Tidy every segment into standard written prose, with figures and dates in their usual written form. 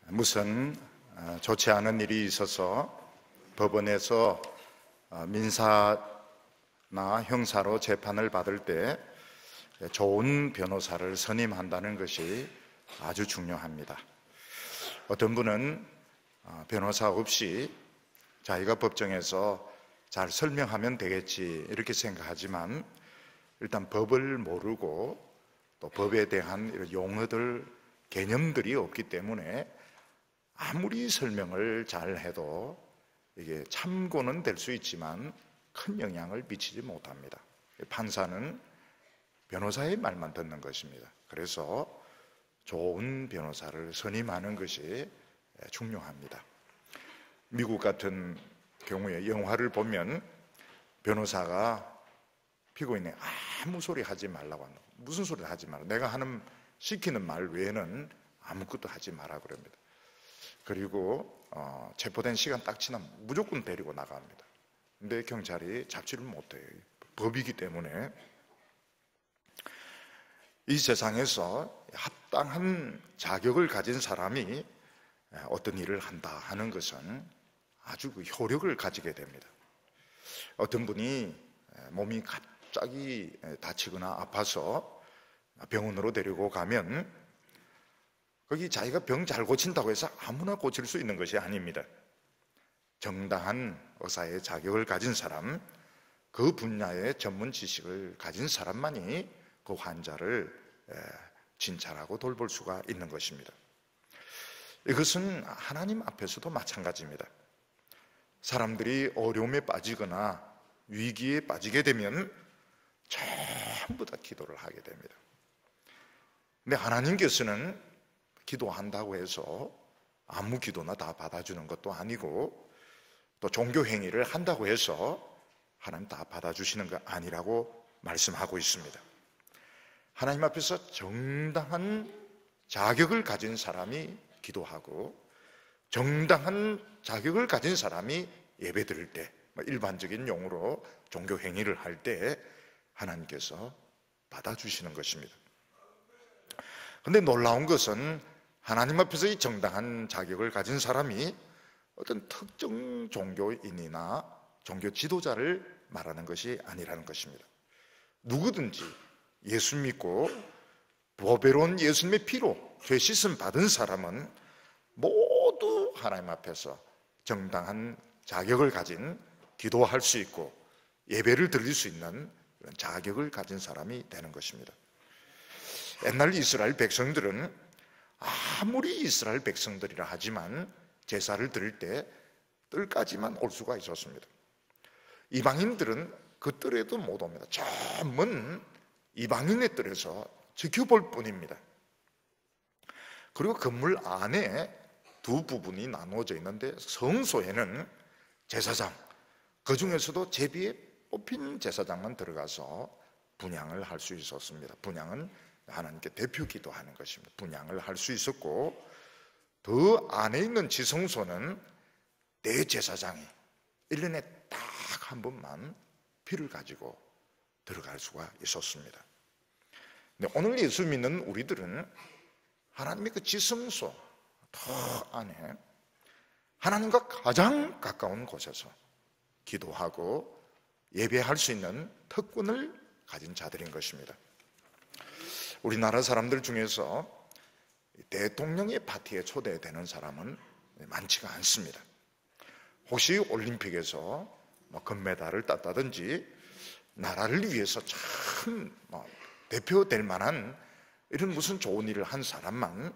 무슨 좋지 않은 일이 있어서 법원에서 민사나 형사로 재판을 받을 때 좋은 변호사를 선임한다는 것이 아주 중요합니다. 어떤 분은 변호사 없이 자기가 법정에서 잘 설명하면 되겠지 이렇게 생각하지만, 일단 법을 모르고 또 법에 대한 이런 용어들, 개념들이 없기 때문에 아무리 설명을 잘 해도 이게 참고는 될 수 있지만 큰 영향을 미치지 못합니다. 판사는 변호사의 말만 듣는 것입니다. 그래서 좋은 변호사를 선임하는 것이 중요합니다. 미국 같은 경우에 영화를 보면 변호사가 피고인에 아무 소리 하지 말라고 합니다. 무슨 소리 하지 말라, 내가 시키는 말 외에는 아무것도 하지 마라 그럽니다. 그리고 체포된 시간 딱 지나면 무조건 데리고 나갑니다. 근데 경찰이 잡지를 못해요. 법이기 때문에. 이 세상에서 합당한 자격을 가진 사람이 어떤 일을 한다 하는 것은 아주 효력을 가지게 됩니다. 어떤 분이 몸이 갑자기 다치거나 아파서 병원으로 데리고 가면 거기 자기가 병 잘 고친다고 해서 아무나 고칠 수 있는 것이 아닙니다. 정당한 의사의 자격을 가진 사람, 그 분야의 전문 지식을 가진 사람만이 그 환자를 진찰하고 돌볼 수가 있는 것입니다. 이것은 하나님 앞에서도 마찬가지입니다. 사람들이 어려움에 빠지거나 위기에 빠지게 되면 전부 다 기도를 하게 됩니다. 근데 하나님께서는 기도한다고 해서 아무 기도나 다 받아주는 것도 아니고, 또 종교 행위를 한다고 해서 하나님 다 받아주시는 거 아니라고 말씀하고 있습니다. 하나님 앞에서 정당한 자격을 가진 사람이 기도하고, 정당한 자격을 가진 사람이 예배 드릴 때, 일반적인 용어로 종교 행위를 할 때 하나님께서 받아주시는 것입니다. 그런데 놀라운 것은 하나님 앞에서 이 정당한 자격을 가진 사람이 어떤 특정 종교인이나 종교 지도자를 말하는 것이 아니라는 것입니다. 누구든지 예수 믿고 보배로운 예수님의 피로 죄 씻음 받은 사람은 모두 하나님 앞에서 정당한 자격을 가진, 기도할 수 있고 예배를 드릴 수 있는 그런 자격을 가진 사람이 되는 것입니다. 옛날 이스라엘 백성들은 아무리 이스라엘 백성들이라 하지만 제사를 드릴 때 뜰까지만 올 수가 있었습니다. 이방인들은 그 뜰에도 못 옵니다. 전문 이방인의 뜰에서 지켜볼 뿐입니다. 그리고 건물 안에 두 부분이 나누어져 있는데, 성소에는 제사장, 그 중에서도 제비에 뽑힌 제사장만 들어가서 분향을 할 수 있었습니다. 분향은 하나님께 대표 기도하는 것입니다. 분향을 할 수 있었고, 그 안에 있는 지성소는 대제사장이 1년에 딱 한 번만 피를 가지고 들어갈 수가 있었습니다. 근데 오늘 예수 믿는 우리들은 하나님의 그 지성소 더 안에 하나님과 가장 가까운 곳에서 기도하고 예배할 수 있는 특권을 가진 자들인 것입니다. 우리나라 사람들 중에서 대통령의 파티에 초대되는 사람은 많지가 않습니다. 혹시 올림픽에서 금메달을 땄다든지 나라를 위해서 참 대표될 만한 이런 무슨 좋은 일을 한 사람만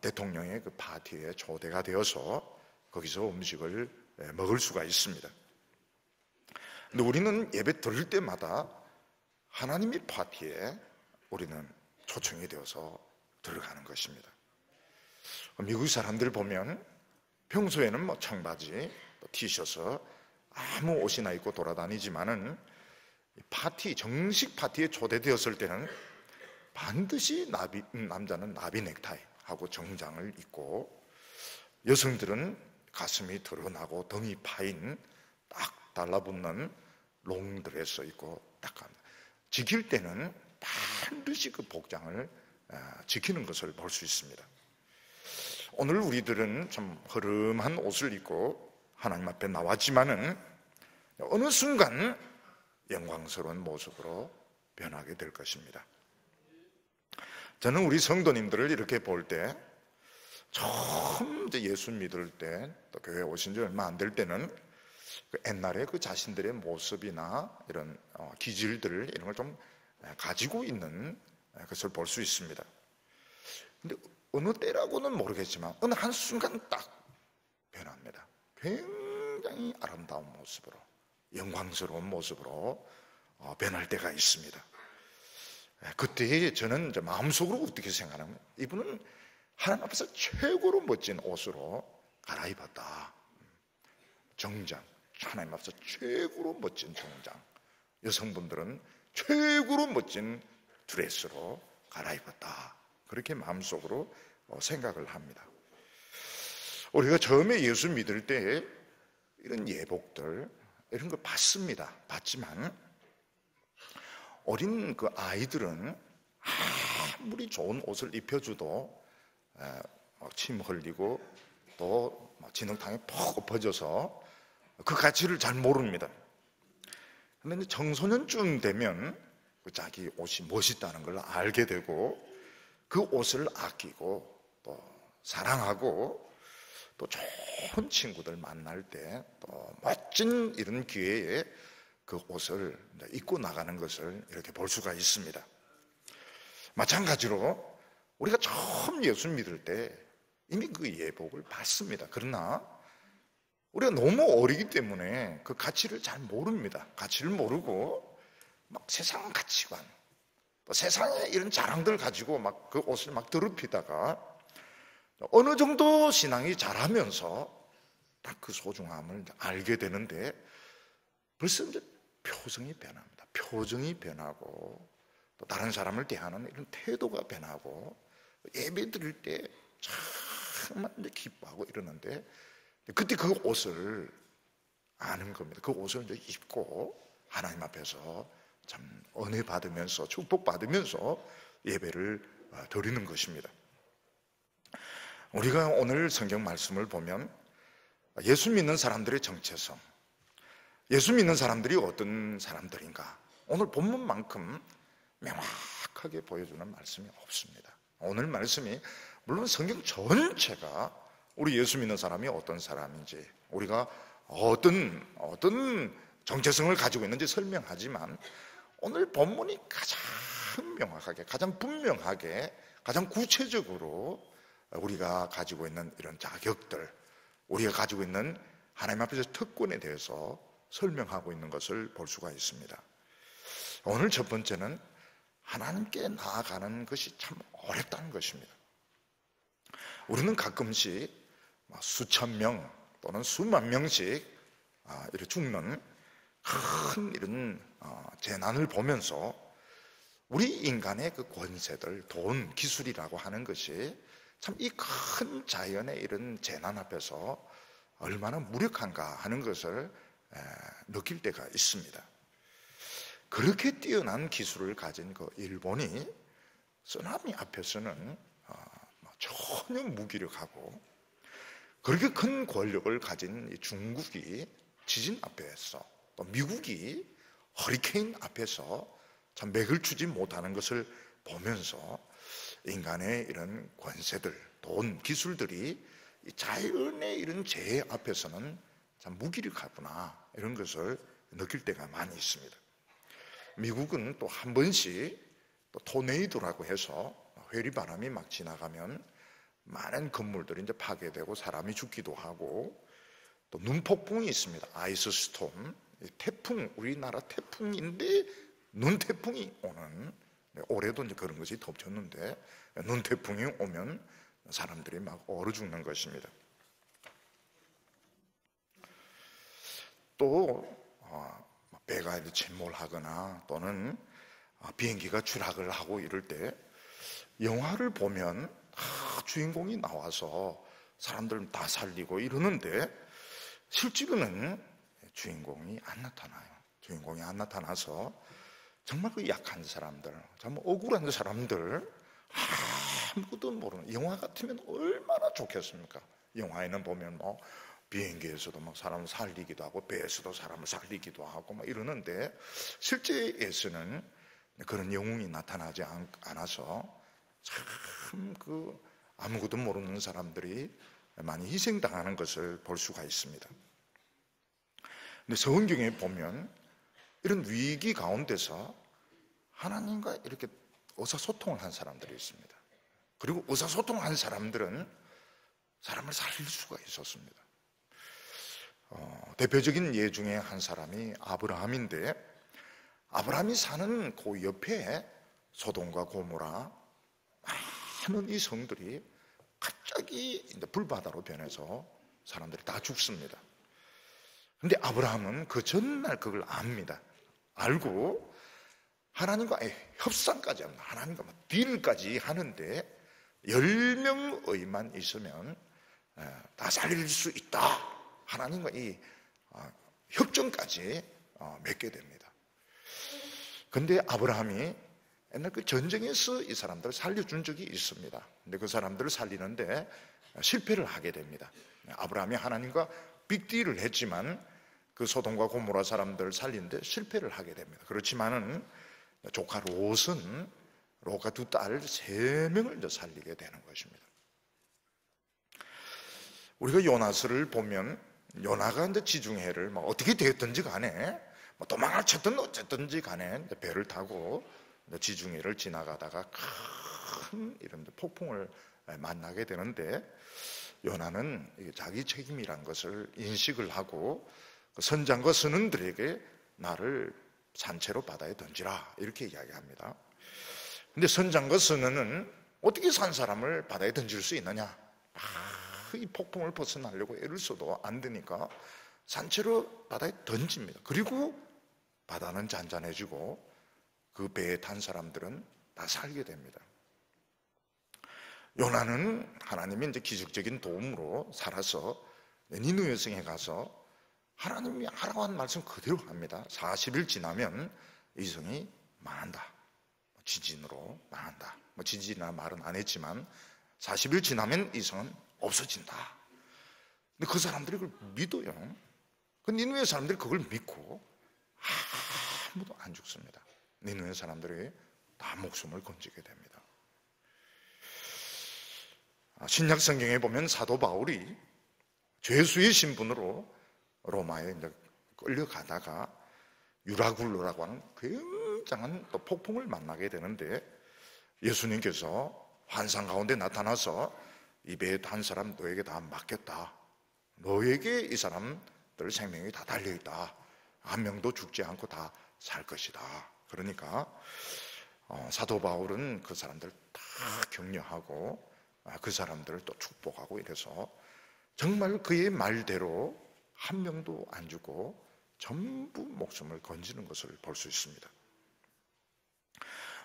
대통령의 그 파티에 초대가 되어서 거기서 음식을 먹을 수가 있습니다. 근데 우리는 예배 드릴 때마다 하나님의 파티에 우리는 초청이 되어서 들어가는 것입니다. 미국 사람들 보면 평소에는 청바지, 티셔츠, 아무 옷이나 입고 돌아다니지만은 파티, 정식 파티에 초대되었을 때는 반드시 남자는 나비 넥타이 하고 정장을 입고, 여성들은 가슴이 드러나고 등이 파인 딱 달라붙는 롱드레스 입고 딱 갑니다. 지킬 때는 반드시 그 복장을 지키는 것을 볼 수 있습니다. 오늘 우리들은 참 허름한 옷을 입고 하나님 앞에 나왔지만은 어느 순간 영광스러운 모습으로 변하게 될 것입니다. 저는 우리 성도님들을 이렇게 볼 때, 처음 이제 예수 믿을 때, 또 교회 오신 지 얼마 안 될 때는 그 옛날에 그 자신들의 모습이나 이런 기질들, 이런 걸 좀 가지고 있는 것을 볼 수 있습니다. 근데 어느 때라고는 모르겠지만 어느 한순간 딱 변합니다. 굉장히 아름다운 모습으로, 영광스러운 모습으로 변할 때가 있습니다. 그때 저는 이제 마음속으로 어떻게 생각하냐면, 이분은 하나님 앞에서 최고로 멋진 옷으로 갈아입었다. 정장, 하나님 앞에서 최고로 멋진 정장, 여성분들은 최고로 멋진 드레스로 갈아입었다. 그렇게 마음속으로 생각을 합니다. 우리가 처음에 예수 믿을 때 이런 예복들, 이런 걸 봤습니다. 봤지만 어린 그 아이들은 아무리 좋은 옷을 입혀줘도 침 흘리고 또 진흙탕에 푹 엎어져서 그 가치를 잘 모릅니다. 그런데 청소년쯤 되면 자기 옷이 멋있다는 걸 알게 되고, 그 옷을 아끼고 또 사랑하고, 또 좋은 친구들 만날 때 또 멋진 이런 기회에 그 옷을 입고 나가는 것을 이렇게 볼 수가 있습니다. 마찬가지로 우리가 처음 예수 믿을 때 이미 그 예복을 받습니다. 그러나 우리가 너무 어리기 때문에 그 가치를 잘 모릅니다. 가치를 모르고 막 세상 가치관, 또 세상의 이런 자랑들 가지고 막 그 옷을 막 더럽히다가 어느 정도 신앙이 자라면서 딱 그 소중함을 알게 되는데, 벌써 이제 표정이 변합니다. 표정이 변하고, 또 다른 사람을 대하는 이런 태도가 변하고, 예배 드릴 때 정말 이제 기뻐하고 이러는데, 그때 그 옷을 아는 겁니다. 그 옷을 이제 입고 하나님 앞에서 참 은혜 받으면서 축복 받으면서 예배를 드리는 것입니다. 우리가 오늘 성경 말씀을 보면 예수 믿는 사람들의 정체성, 예수 믿는 사람들이 어떤 사람들인가, 오늘 본문만큼 명확하게 보여주는 말씀이 없습니다. 오늘 말씀이 물론 성경 전체가 우리 예수 믿는 사람이 어떤 사람인지, 우리가 어떤 정체성을 가지고 있는지 설명하지만, 오늘 본문이 가장 명확하게, 가장 분명하게, 가장 구체적으로 우리가 가지고 있는 이런 자격들, 우리가 가지고 있는 하나님 앞에서 특권에 대해서 설명하고 있는 것을 볼 수가 있습니다. 오늘 첫 번째는 하나님께 나아가는 것이 참 어렵다는 것입니다. 우리는 가끔씩 수천 명 또는 수만 명씩 이렇게 죽는 큰 이런 재난을 보면서 우리 인간의 그 권세들, 돈, 기술이라고 하는 것이 참 이 큰 자연의 이런 재난 앞에서 얼마나 무력한가 하는 것을 느낄 때가 있습니다. 그렇게 뛰어난 기술을 가진 그 일본이 쓰나미 앞에서는 전혀 무기력하고, 그렇게 큰 권력을 가진 중국이 지진 앞에서, 또 미국이 허리케인 앞에서 참 맥을 추지 못하는 것을 보면서 인간의 이런 권세들, 돈, 기술들이 자연의 이런 재해 앞에서는 참 무기력하구나, 이런 것을 느낄 때가 많이 있습니다. 미국은 또 한 번씩 또 토네이도라고 해서 회리바람이 막 지나가면 많은 건물들이 이제 파괴되고 사람이 죽기도 하고, 또 눈폭풍이 있습니다. 아이스 스톰, 태풍, 우리나라 태풍인데 눈 태풍이 오는, 올해도 이제 그런 것이 덮쳤는데 눈 태풍이 오면 사람들이 막 얼어 죽는 것입니다. 또 배가 이제 침몰하거나 또는 비행기가 추락을 하고 이럴 때 영화를 보면 주인공이 나와서 사람들 다 살리고 이러는데, 실제로는 주인공이 안 나타나요. 주인공이 안 나타나서 정말 그 약한 사람들, 정말 억울한 사람들 아무것도 모르는, 영화 같으면 얼마나 좋겠습니까? 영화에는 보면 뭐 비행기에서도 막 사람을 살리기도 하고 배에서도 사람을 살리기도 하고 막 이러는데, 실제에서는 그런 영웅이 나타나지 않아서 참 아무것도 모르는 사람들이 많이 희생당하는 것을 볼 수가 있습니다. 근데 성경에 보면 이런 위기 가운데서 하나님과 이렇게 의사소통을 한 사람들이 있습니다. 그리고 의사소통한 사람들은 사람을 살릴 수가 있었습니다. 대표적인 예 중에 한 사람이 아브라함인데, 아브라함이 사는 그 옆에 소돔과 고모라 많은 이 성들이 갑자기 이제 불바다로 변해서 사람들이 다 죽습니다. 근데 아브라함은 그 전날 그걸 압니다. 알고 하나님과의 협상까지 합니다. 하나님과 딜까지 하는데 10명의만 있으면 다 살릴 수 있다. 하나님과 이 협정까지 맺게 됩니다. 근데 아브라함이 옛날 그 전쟁에서 이 사람들을 살려준 적이 있습니다. 근데 그 사람들을 살리는데 실패를 하게 됩니다. 아브라함이 하나님과 빅딜을 했지만 그 소돔과 고모라 사람들을 살리는데 실패를 하게 됩니다. 그렇지만은 조카 롯은 롯과 두 딸 3명을 이제 살리게 되는 것입니다. 우리가 요나서를 보면 요나가 이제 지중해를 뭐 어떻게 되었든지 간에 뭐 도망을 쳤든 어쨌든지 간에 배를 타고 지중해를 지나가다가 큰 이런 폭풍을 만나게 되는데, 요나는 자기 책임이란 것을 인식을 하고 선장과 선원들에게 나를 산채로 바다에 던지라 이렇게 이야기합니다. 근데 선장과 선원은 어떻게 산 사람을 바다에 던질 수 있느냐? 이 폭풍을 벗어나려고 애를 써도 안 되니까 산채로 바다에 던집니다. 그리고 바다는 잔잔해지고 그 배에 탄 사람들은 다 살게 됩니다. 요나는 하나님이 이제 기적적인 도움으로 살아서 니느웨 성에 가서 하나님이 하라고 한 말씀 그대로 합니다. 40일 지나면 이 성이 망한다. 지진으로 망한다. 지진이나 말은 안 했지만 40일 지나면 이 성은 없어진다. 근데 그 사람들이 그걸 믿어요. 그 니느웨 사람들이 그걸 믿고 아무도 안 죽습니다. 니느웨 사람들이 다 목숨을 건지게 됩니다. 신약 성경에 보면 사도 바울이 죄수의 신분으로 로마에 이제 끌려가다가 유라굴로라고 하는 굉장한 또 폭풍을 만나게 되는데, 예수님께서 환상 가운데 나타나서 이 배에 탄 사람 너에게 다 맡겼다. 너에게 이 사람들 생명이 다 달려있다. 한 명도 죽지 않고 다 살 것이다. 그러니까 사도 바울은 그 사람들 다 격려하고 그 사람들을 또 축복하고 이래서 정말 그의 말대로 한 명도 안 죽고 전부 목숨을 건지는 것을 볼 수 있습니다.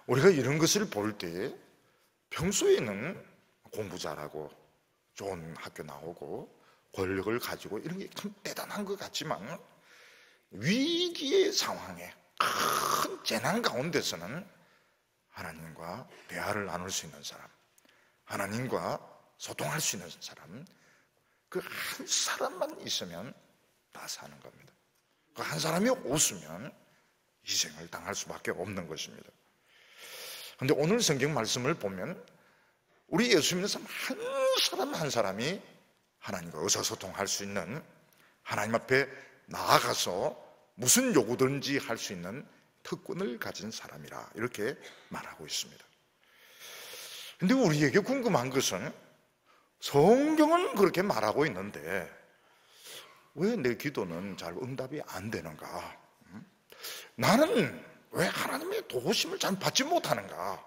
우리가 이런 것을 볼 때 평소에는 공부 잘하고 좋은 학교 나오고 권력을 가지고 이런 게 참 대단한 것 같지만, 위기의 상황에 큰 재난 가운데서는 하나님과 대화를 나눌 수 있는 사람, 하나님과 소통할 수 있는 사람, 그 한 사람만 있으면 다 사는 겁니다. 그 한 사람이 없으면 희생을 당할 수밖에 없는 것입니다. 그런데 오늘 성경 말씀을 보면 우리 예수 믿는 사람 한 사람 한 사람이 하나님과 의사소통할 수 있는, 하나님 앞에 나아가서 무슨 요구든지 할 수 있는 특권을 가진 사람이라 이렇게 말하고 있습니다. 그런데 우리에게 궁금한 것은 성경은 그렇게 말하고 있는데 왜 내 기도는 잘 응답이 안 되는가? 나는 왜 하나님의 도우심을 잘 받지 못하는가?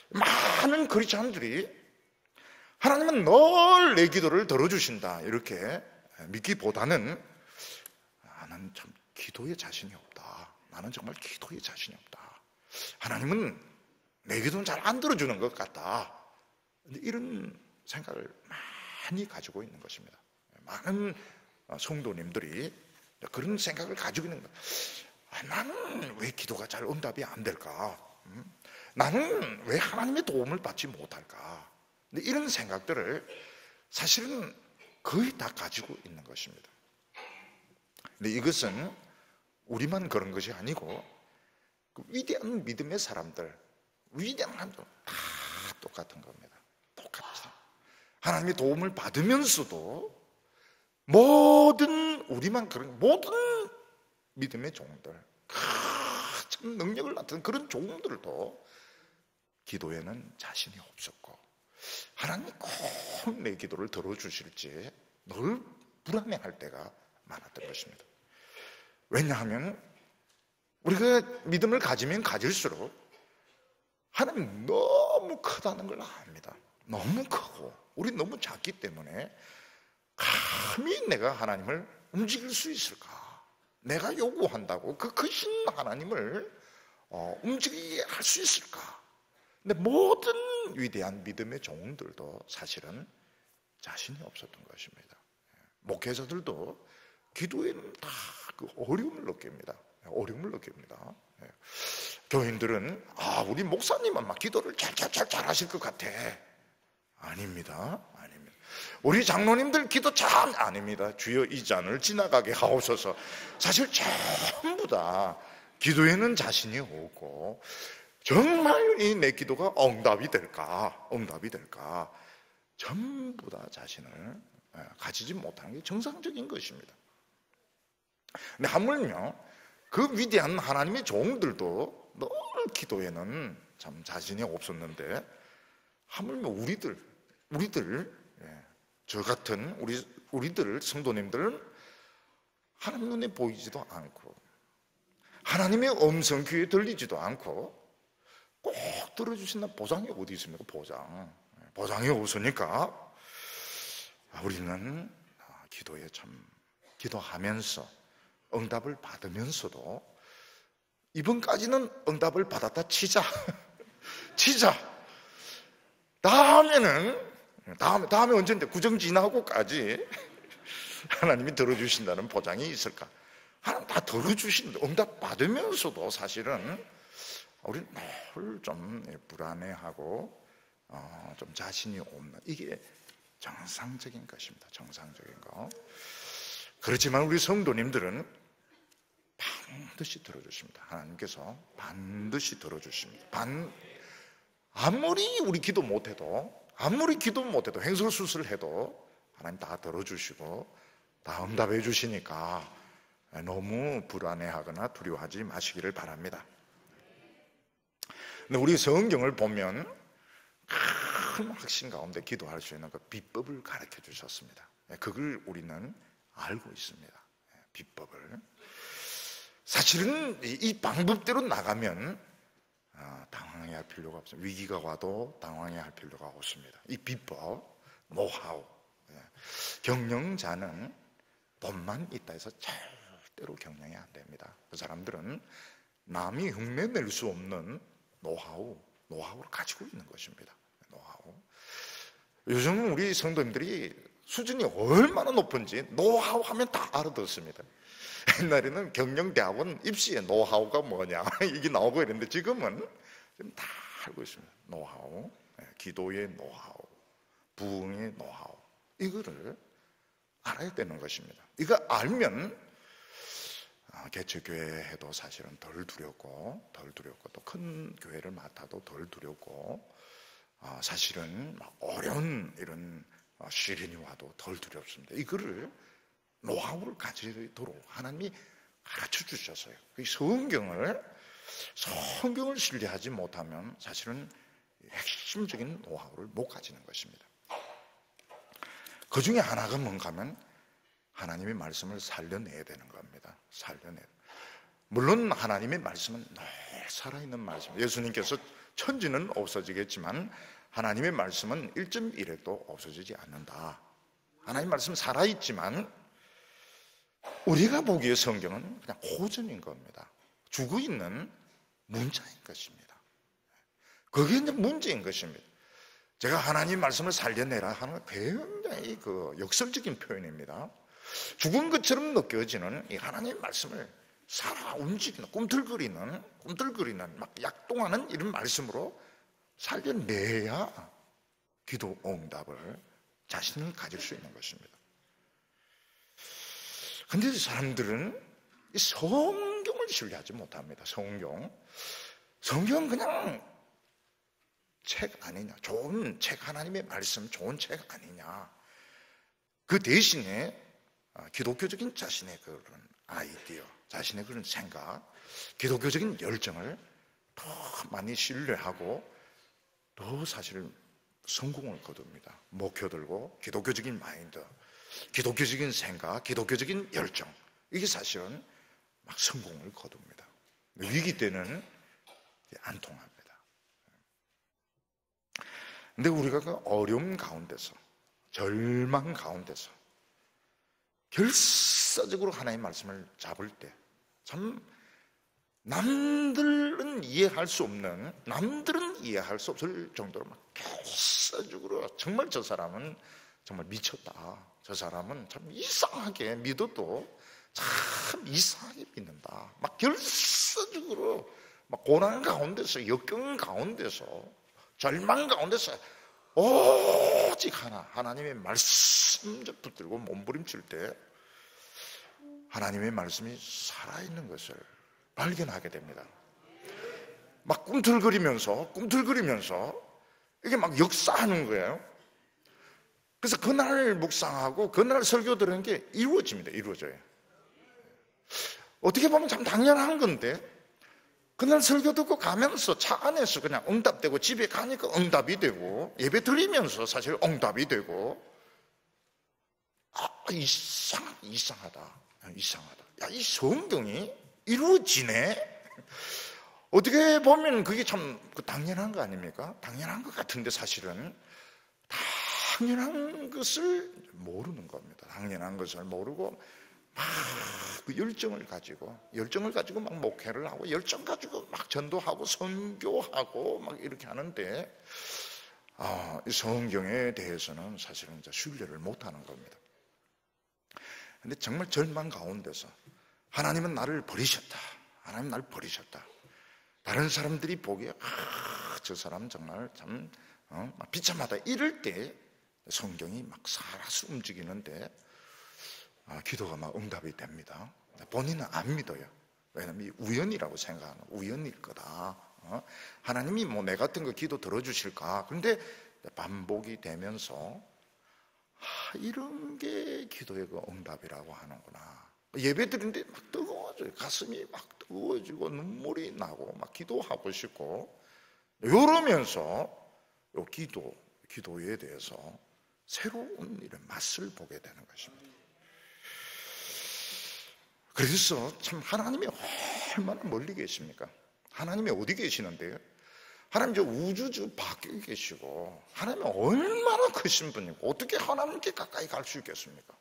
많은 크리스찬들이 하나님은 늘 내 기도를 들어주신다 이렇게 믿기보다는 나는 참 기도에 자신이 없다. 나는 정말 기도에 자신이 없다. 하나님은 내 기도는 잘 안 들어주는 것 같다. 이런 생각을 많이 가지고 있는 것입니다. 많은 성도님들이 그런 생각을 가지고 있는 거예요. 나는 왜 기도가 잘 응답이 안 될까? 나는 왜 하나님의 도움을 받지 못할까? 근데 이런 생각들을 사실은 거의 다 가지고 있는 것입니다. 근데 이것은 우리만 그런 것이 아니고 그 위대한 믿음의 사람들, 위대한 사람들 다 똑같은 겁니다. 똑같죠. 하나님의 도움을 받으면서도 우리만 그런 모든 믿음의 종들, 참 능력을 나타내는 그런 종들도 기도에는 자신이 없었고, 하나님이 꼭 내 기도를 들어주실지 늘 불안해할 때가 많았던 것입니다. 왜냐하면 우리가 믿음을 가지면 가질수록 하나님이 너무 크다는 걸 압니다. 너무 크고 우리 너무 작기 때문에 감히 내가 하나님을 움직일 수 있을까? 내가 요구한다고 그 크신 하나님을 움직이게 할 수 있을까? 근데 모든 위대한 믿음의 종들도 사실은 자신이 없었던 것입니다. 목회자들도 기도에는 다 그 어려움을 느낍니다. 어려움을 느낍니다. 교인들은 우리 목사님은 막 기도를 잘 하실 것 같아. 아닙니다. 우리 장로님들 기도 참 아닙니다. 주여 이 잔을 지나가게 하옵소서. 사실 전부 다 기도에는 자신이 없고, 정말 이 내 기도가 응답이 될까? 전부 다 자신을 가지지 못하는 게 정상적인 것입니다. 근데 하물며 그 위대한 하나님의 종들도 늘 기도에는 참 자신이 없었는데, 하물며 우리들 저 같은 우리들 성도님들은 하나님 눈에 보이지도 않고 하나님의 음성 귀에 들리지도 않고 꼭 들어주신다 보장이 어디 있습니까? 보장이 없으니까 우리는 기도에 참 기도하면서 응답을 받으면서도 이번까지는 응답을 받았다 치자. 다음에 언젠데 구정 지나고까지 하나님이 들어주신다는 보장이 있을까? 하나님 다 들어주신다. 응답 받으면서도 사실은 우리는 늘 좀 불안해하고 좀 자신이 없는, 이게 정상적인 것입니다. 정상적인 거. 그렇지만 우리 성도님들은 반드시 들어주십니다. 하나님께서 반드시 들어주십니다. 아무리 우리 기도 못해도 횡설수설 해도 하나님 다 들어주시고 다 응답해 주시니까 너무 불안해하거나 두려워하지 마시기를 바랍니다. 근데 우리 성경을 보면 큰 확신 가운데 기도할 수 있는 그 비법을 가르쳐 주셨습니다. 그걸 우리는 알고 있습니다. 비법을. 사실은 이 방법대로 나가면 당황해야 할 필요가 없습니다. 위기가 와도 당황해야 할 필요가 없습니다. 이 비법, 노하우. 경영자는 돈만 있다 해서 절대로 경영이 안 됩니다. 그 사람들은 남이 흉내낼 수 없는 노하우를 가지고 있는 것입니다. 노하우. 요즘 우리 성도님들이 수준이 얼마나 높은지 노하우 하면 다 알아듣습니다. 옛날에는 경영대학원 입시의 노하우가 뭐냐 이게 나오고 이랬는데 지금은 다 알고 있습니다. 노하우, 기도의 노하우, 부흥의 노하우, 이거를 알아야 되는 것입니다. 이거 알면 개척교회 해도 사실은 덜 두렵고 또 큰 교회를 맡아도 덜 두렵고 사실은 어려운 이런 시련이 와도 덜 두렵습니다. 이거를 노하우를 가지도록 하나님이 가르쳐 주셨어요. 성경을 신뢰하지 못하면 사실은 핵심적인 노하우를 못 가지는 것입니다. 그 중에 하나가 뭔가 하면 하나님의 말씀을 살려내야 되는 겁니다. 물론 하나님의 말씀은 늘 살아있는 말씀. 예수님께서 천지는 없어지겠지만 하나님의 말씀은 1.1핵도 없어지지 않는다. 하나님의 말씀은 살아있지만 우리가 보기에 성경은 그냥 고전인 겁니다. 죽어있는 문자인 것입니다. 그게 이제 문제인 것입니다. 제가 하나님 말씀을 살려내라 하는 건 굉장히 역설적인 표현입니다. 죽은 것처럼 느껴지는 이 하나님 말씀을 살아 움직이는, 꿈틀거리는 막 약동하는 이런 말씀으로 살려내야 기도 응답을 자신을 가질 수 있는 것입니다. 그런데 사람들은 이 성경을 신뢰하지 못합니다. 성경은 그냥 책 아니냐, 좋은 책, 하나님의 말씀 좋은 책 아니냐. 그 대신에 기독교적인 자신의 그런 아이디어, 자신의 그런 생각, 기독교적인 열정을 더 많이 신뢰하고 더 사실 성공을 거둡니다. 목표 들고 기독교적인 마인드, 기독교적인 생각, 기독교적인 열정, 이게 사실은 막 성공을 거둡니다. 위기 때는 안 통합니다. 근데 우리가 그 어려움 가운데서, 절망 가운데서 결사적으로 하나님의 말씀을 잡을 때 참 남들은 이해할 수 없는, 남들은 이해할 수 없을 정도로 막 결사적으로 정말 저 사람은 정말 미쳤다, 저 사람은 참 이상하게 믿어도 참 이상하게 믿는다, 막 결사적으로 막 고난 가운데서, 역경 가운데서, 절망 가운데서 오직 하나님의 말씀 붙들고 몸부림칠 때 하나님의 말씀이 살아있는 것을 발견하게 됩니다. 막 꿈틀거리면서 이게 막 역사하는 거예요. 그래서 그날 묵상하고 그날 설교 들은 게 이루어져요. 어떻게 보면 참 당연한 건데 그날 설교 듣고 가면서 차 안에서 그냥 응답되고, 집에 가니까 응답이 되고, 예배 드리면서 사실 응답이 되고, 이상하다. 야, 이 성경이 이루어지네? 어떻게 보면 그게 참 당연한 거 아닙니까? 당연한 것 같은데 사실은 당연한 것을 모르는 겁니다. 당연한 것을 모르고 막 그 열정을 가지고 막 목회를 하고, 열정 가지고 막 전도하고 선교하고 막 이렇게 하는데 이 성경에 대해서는 사실은 이제 신뢰를 못하는 겁니다. 근데 정말 절망 가운데서 하나님은 나를 버리셨다, 하나님 나를 버리셨다, 다른 사람들이 보기에 저 사람 정말 참 비참하다, 이럴 때 성경이 막 살아서 움직이는데 기도가 막 응답이 됩니다. 본인은 안 믿어요. 왜냐하면 우연이라고 생각하는, 우연일 거다. 하나님이 뭐 내 같은 거 기도 들어주실까? 그런데 반복이 되면서 이런 게 기도의 그 응답이라고 하는구나. 예배 드리는데 막 뜨거워져요. 가슴이 막 뜨거워지고 눈물이 나고 막 기도하고 싶고, 이러면서 요 기도에 대해서 새로운 이런 맛을 보게 되는 것입니다. 그래서 참 하나님이 얼마나 멀리 계십니까? 하나님이 어디 계시는데요? 하나님 저 우주 저 밖에 계시고, 하나님은 얼마나 크신 분이고 어떻게 하나님께 가까이 갈 수 있겠습니까?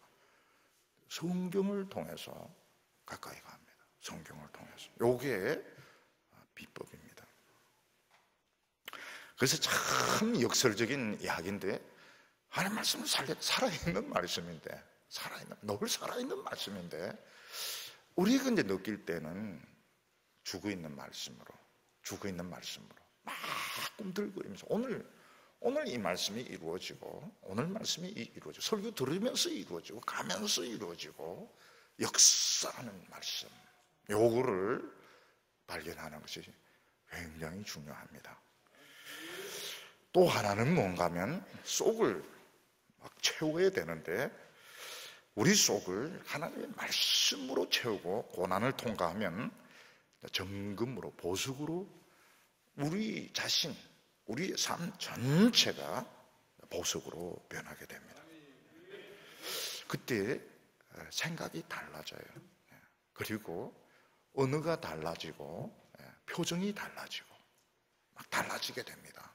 성경을 통해서 가까이 갑니다. 성경을 통해서. 요게 비법입니다. 그래서 참 역설적인 이야기인데, 하나님 말씀은 살아있는 말씀인데, 늘 살아있는 말씀인데, 우리가 이제 느낄 때는 죽어 있는 말씀으로 막 꿈틀거리면서 오늘 이 말씀이 이루어지고, 설교 들으면서 이루어지고, 가면서 이루어지고, 역사하는 말씀, 요거를 발견하는 것이 굉장히 중요합니다. 또 하나는 뭔가 하면 속을 막 채워야 되는데, 우리 속을 하나님의 말씀으로 채우고 고난을 통과하면 정금으로, 보석으로 우리 자신, 우리의 삶 전체가 보석으로 변하게 됩니다. 그때 생각이 달라져요. 그리고 언어가 달라지고, 표정이 달라지고, 막 달라지게 됩니다.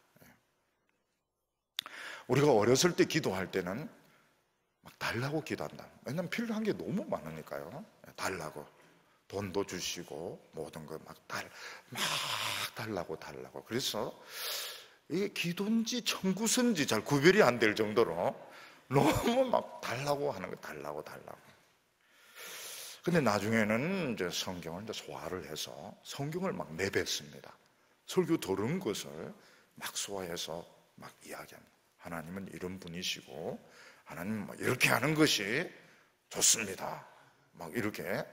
우리가 어렸을 때 기도할 때는 막 달라고 기도한다. 왜냐하면 필요한 게 너무 많으니까요. 달라고, 돈도 주시고 모든 거 막 달라고. 그래서 이게 기도인지 청구서인지 잘 구별이 안 될 정도로 너무 막 달라고 하는 거, 달라고. 근데 나중에는 이제 성경을 이제 소화를 해서 성경을 막 내뱉습니다. 설교 들은 것을 막 소화해서 막 이야기합니다. 하나님은 이런 분이시고 하나님은 막 이렇게 하는 것이 좋습니다. 막 이렇게.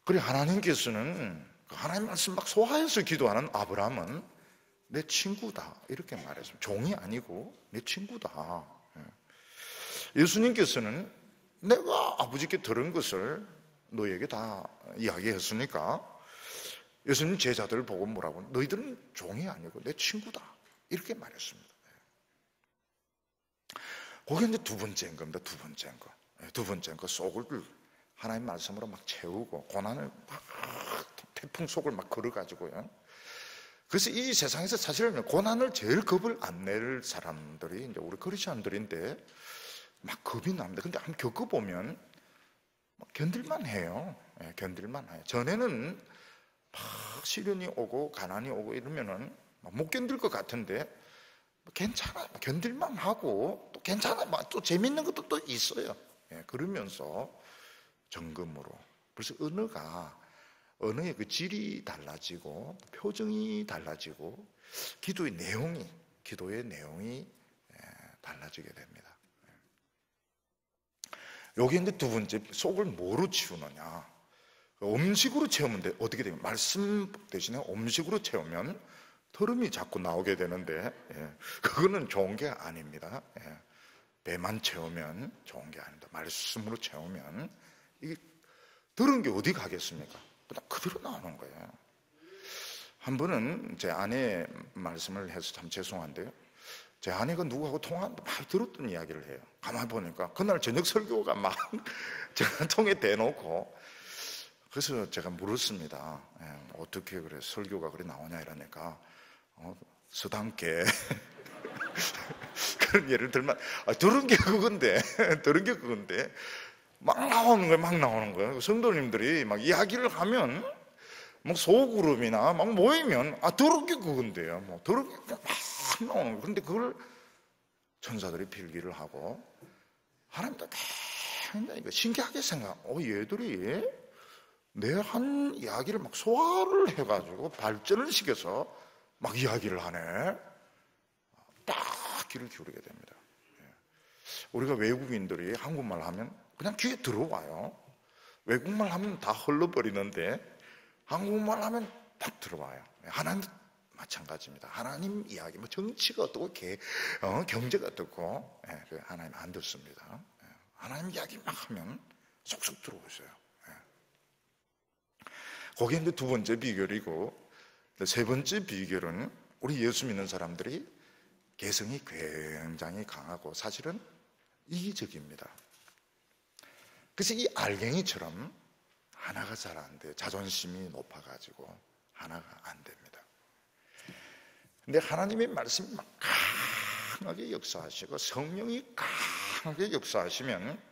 그래 하나님께서는 하나님 말씀 막 소화해서 기도하는 아브라함은 내 친구다 이렇게 말했습니다. 종이 아니고 내 친구다. 예수님께서는 내가 아버지께 들은 것을 너에게 다 이야기했으니까 예수님 제자들을 보고 뭐라고 너희들은 종이 아니고 내 친구다 이렇게 말했습니다. 그게 이제 두 번째인 겁니다. 두 번째인 거 속을 하나님 말씀으로 막 채우고 고난을 막 태풍 속을 막 걸어가지고요. 그래서 이 세상에서 사실은 고난을 제일 겁을 안 낼 사람들이 이제 우리 크리스천들인데 막 겁이 납니다. 근데 한번 겪어보면 견딜만 해요. 견딜만 해요. 전에는 막 시련이 오고 가난이 오고 이러면은 못 견딜 것 같은데 괜찮아요. 견딜만 하고 또 괜찮아요. 또 재밌는 것도 또 있어요. 그러면서 점검으로 벌써 언어의 그 질이 달라지고 표정이 달라지고 기도의 내용이 달라지게 됩니다. 여기 이제 두 번째 속을 뭐로 채우느냐? 음식으로 채우면 어떻게 되면 말씀 대신에 음식으로 채우면 더름이 자꾸 나오게 되는데 그거는 좋은 게 아닙니다. 배만 채우면 좋은 게 아닙니다. 말씀으로 채우면 이게 더러운 게 어디 가겠습니까? 그냥 그대로 나오는 거예요. 한 번은 제 아내 말씀을 해서 참 죄송한데요. 제 아내가 누구하고 통화하는데 막 들었던 이야기를 해요. 가만히 보니까 그날 저녁 설교가 막 제가 통에 대놓고 그래서 제가 물었습니다. 어떻게 그래 설교가 그래 나오냐 이러니까 서당께 그런 예를 들면 들은 게 그건데 막 나오는 거예요. 성도님들이 막 이야기를 하면 막 소그룹이나 막 모이면 들은 게 그건데요. 뭐 들은 게 막 나오는 거예요. 그런데 그걸 천사들이 필기를 하고 하나님도 굉장히 신기하게 얘들이 내 한 이야기를 막 소화를 해가지고 발전을 시켜서 막 이야기를 하네. 딱 귀를 기울이게 됩니다. 우리가 외국인들이 한국말 하면 그냥 귀에 들어와요. 외국말 하면 다 흘러버리는데 한국말 하면 딱 들어와요. 하나님 마찬가지입니다. 하나님 이야기, 뭐 정치가 어떻고 경제가 어떻고 하나님 안 듣습니다. 하나님 이야기 막 하면 쏙쏙 들어오세요. 그게 이제 두 번째 비결이고 세 번째 비결은 우리 예수 믿는 사람들이 개성이 굉장히 강하고 사실은 이기적입니다. 그래서 이 알갱이처럼 하나가 잘 안 돼요. 자존심이 높아가지고 하나가 안 됩니다. 근데 하나님의 말씀이 막 강하게 역사하시고 성령이 강하게 역사하시면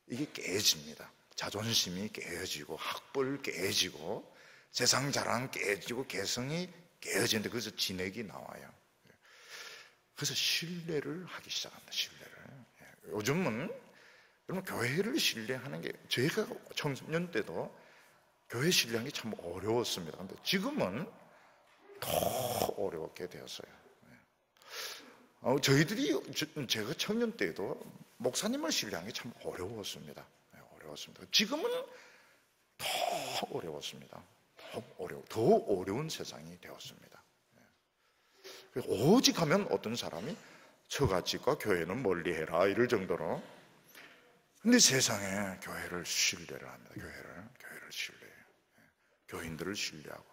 이게 깨집니다. 자존심이 깨어지고 학벌 깨지고 세상 자랑 깨지고 개성이 깨어지는데 그래서 진액이 나와요. 그래서 신뢰를 하기 시작합니다. 신뢰를. 요즘은 여러분 교회를 신뢰하는 게 저희가 청년 때도 교회 신뢰하는 게 참 어려웠습니다. 근데 지금은 더 어렵게 되었어요. 저희들이 제가 청년 때도 목사님을 신뢰하는 게 참 어려웠습니다. 지금은 더 어려웠습니다. 더 어려운 세상이 되었습니다. 오직 하면 어떤 사람이 처갓집과 교회는 멀리해라 이럴 정도로. 근데 세상에 교회를 신뢰를 합니다. 교회를 신뢰해요. 교인들을 신뢰하고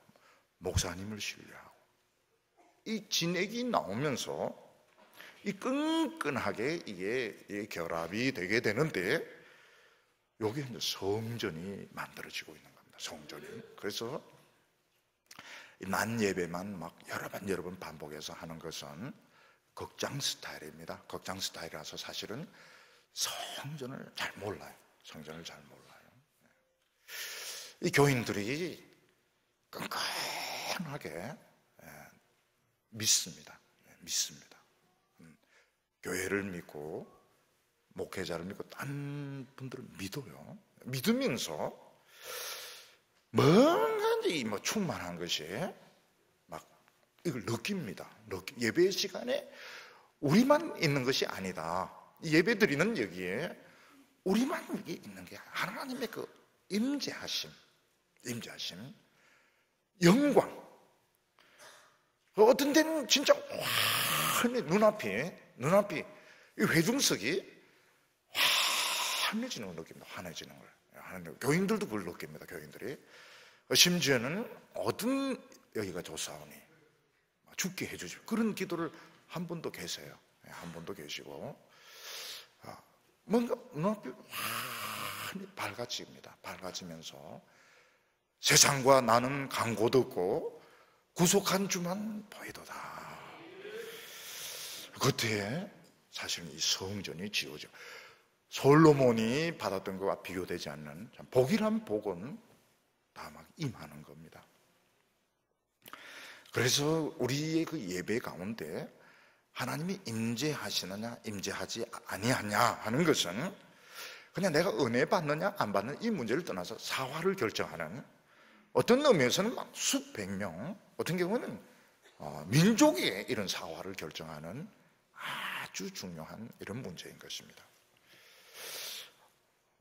목사님을 신뢰하고 이 진액이 나오면서 이 끈끈하게 이게 결합이 되게 되는데 여기에 이제 성전이 만들어지고 있는 겁니다. 성전이. 그래서 난 예배만 막 여러 번 반복해서 하는 것은 극장 스타일입니다. 극장 스타일이라서 사실은 성전을 잘 몰라요. 이 교인들이 끈끈하게 믿습니다. 교회를 믿고 목회자를 믿고 딴 분들을 믿어요. 믿으면서 뭔가 뭐 충만한 것이 막 이걸 느낍니다. 예배 시간에 우리만 있는 것이 아니다. 예배 드리는 여기에 우리만 여기 있는 게 하나님의 그 임재하심, 영광. 어떤 데는 진짜 눈앞이 이 회중석이 환해지는 걸 느낍니다. 환해지는 걸. 교인들도 그걸 느낍니다. 교인들이. 심지어는 어떤 여기가 좋사오니 죽게 해주죠. 그런 기도를 한 분도 계세요. 한 분도 계시고 뭔가 눈앞이 환히 밝아집니다. 밝아지면서 세상과 나는 강고덥고 구속한 주만 보이도다. 그때 사실은 이 성전이 지어져 솔로몬이 받았던 것과 비교되지 않는 복이란 복은 다 막 임하는 겁니다. 그래서 우리의 그 예배 가운데 하나님이 임재하시느냐 임재하지 아니하냐 하는 것은 그냥 내가 은혜 받느냐 안 받느냐 이 문제를 떠나서 사활을 결정하는, 어떤 의미에서는 막 수백 명, 어떤 경우는 민족의 이런 사활을 결정하는 아주 중요한 이런 문제인 것입니다.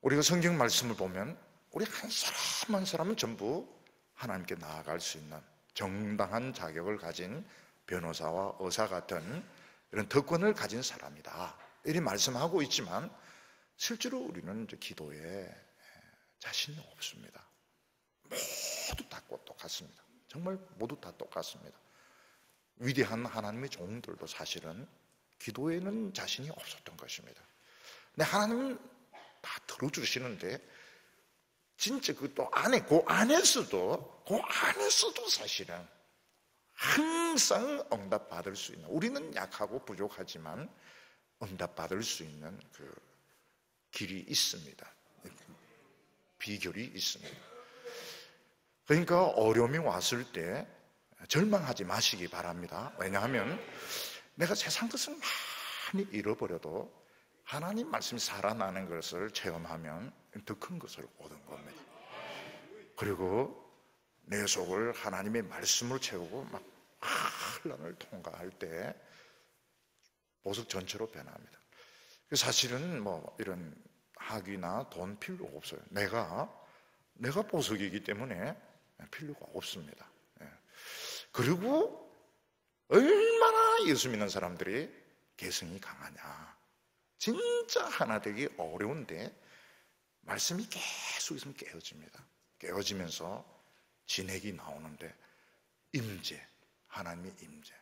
우리가 성경 말씀을 보면 우리 한 사람 한 사람은 전부 하나님께 나아갈 수 있는 정당한 자격을 가진 변호사와 의사 같은 이런特권을 가진 사람이다 이렇게 말씀하고 있지만 실제로 우리는 기도에 자신이 없습니다. 모두 다 똑같습니다. 정말 모두 다 똑같습니다. 위대한 하나님의 종들도 사실은 기도에는 자신이 없었던 것입니다. 근데 하나님은 다 들어주시는데 진짜 그 안에서도 사실은 항상 응답받을 수 있는, 우리는 약하고 부족하지만 응답받을 수 있는 그 길이 있습니다. 비결이 있습니다. 그러니까 어려움이 왔을 때 절망하지 마시기 바랍니다. 왜냐하면 내가 세상 것을 많이 잃어버려도 하나님 말씀이 살아나는 것을 체험하면 더 큰 것을 얻은 겁니다. 그리고 내 속을 하나님의 말씀을 채우고 막 환란을 통과할 때 보석 전체로 변합니다. 사실은 뭐 이런 학위나 돈 필요 없어요. 내가 보석이기 때문에 필요가 없습니다. 그리고 얼마나 예수 믿는 사람들이 개성이 강하냐. 진짜 하나 되기 어려운데 말씀이 계속 있으면 깨어집니다. 깨어지면서 진액이 나오는데 하나님의 임재,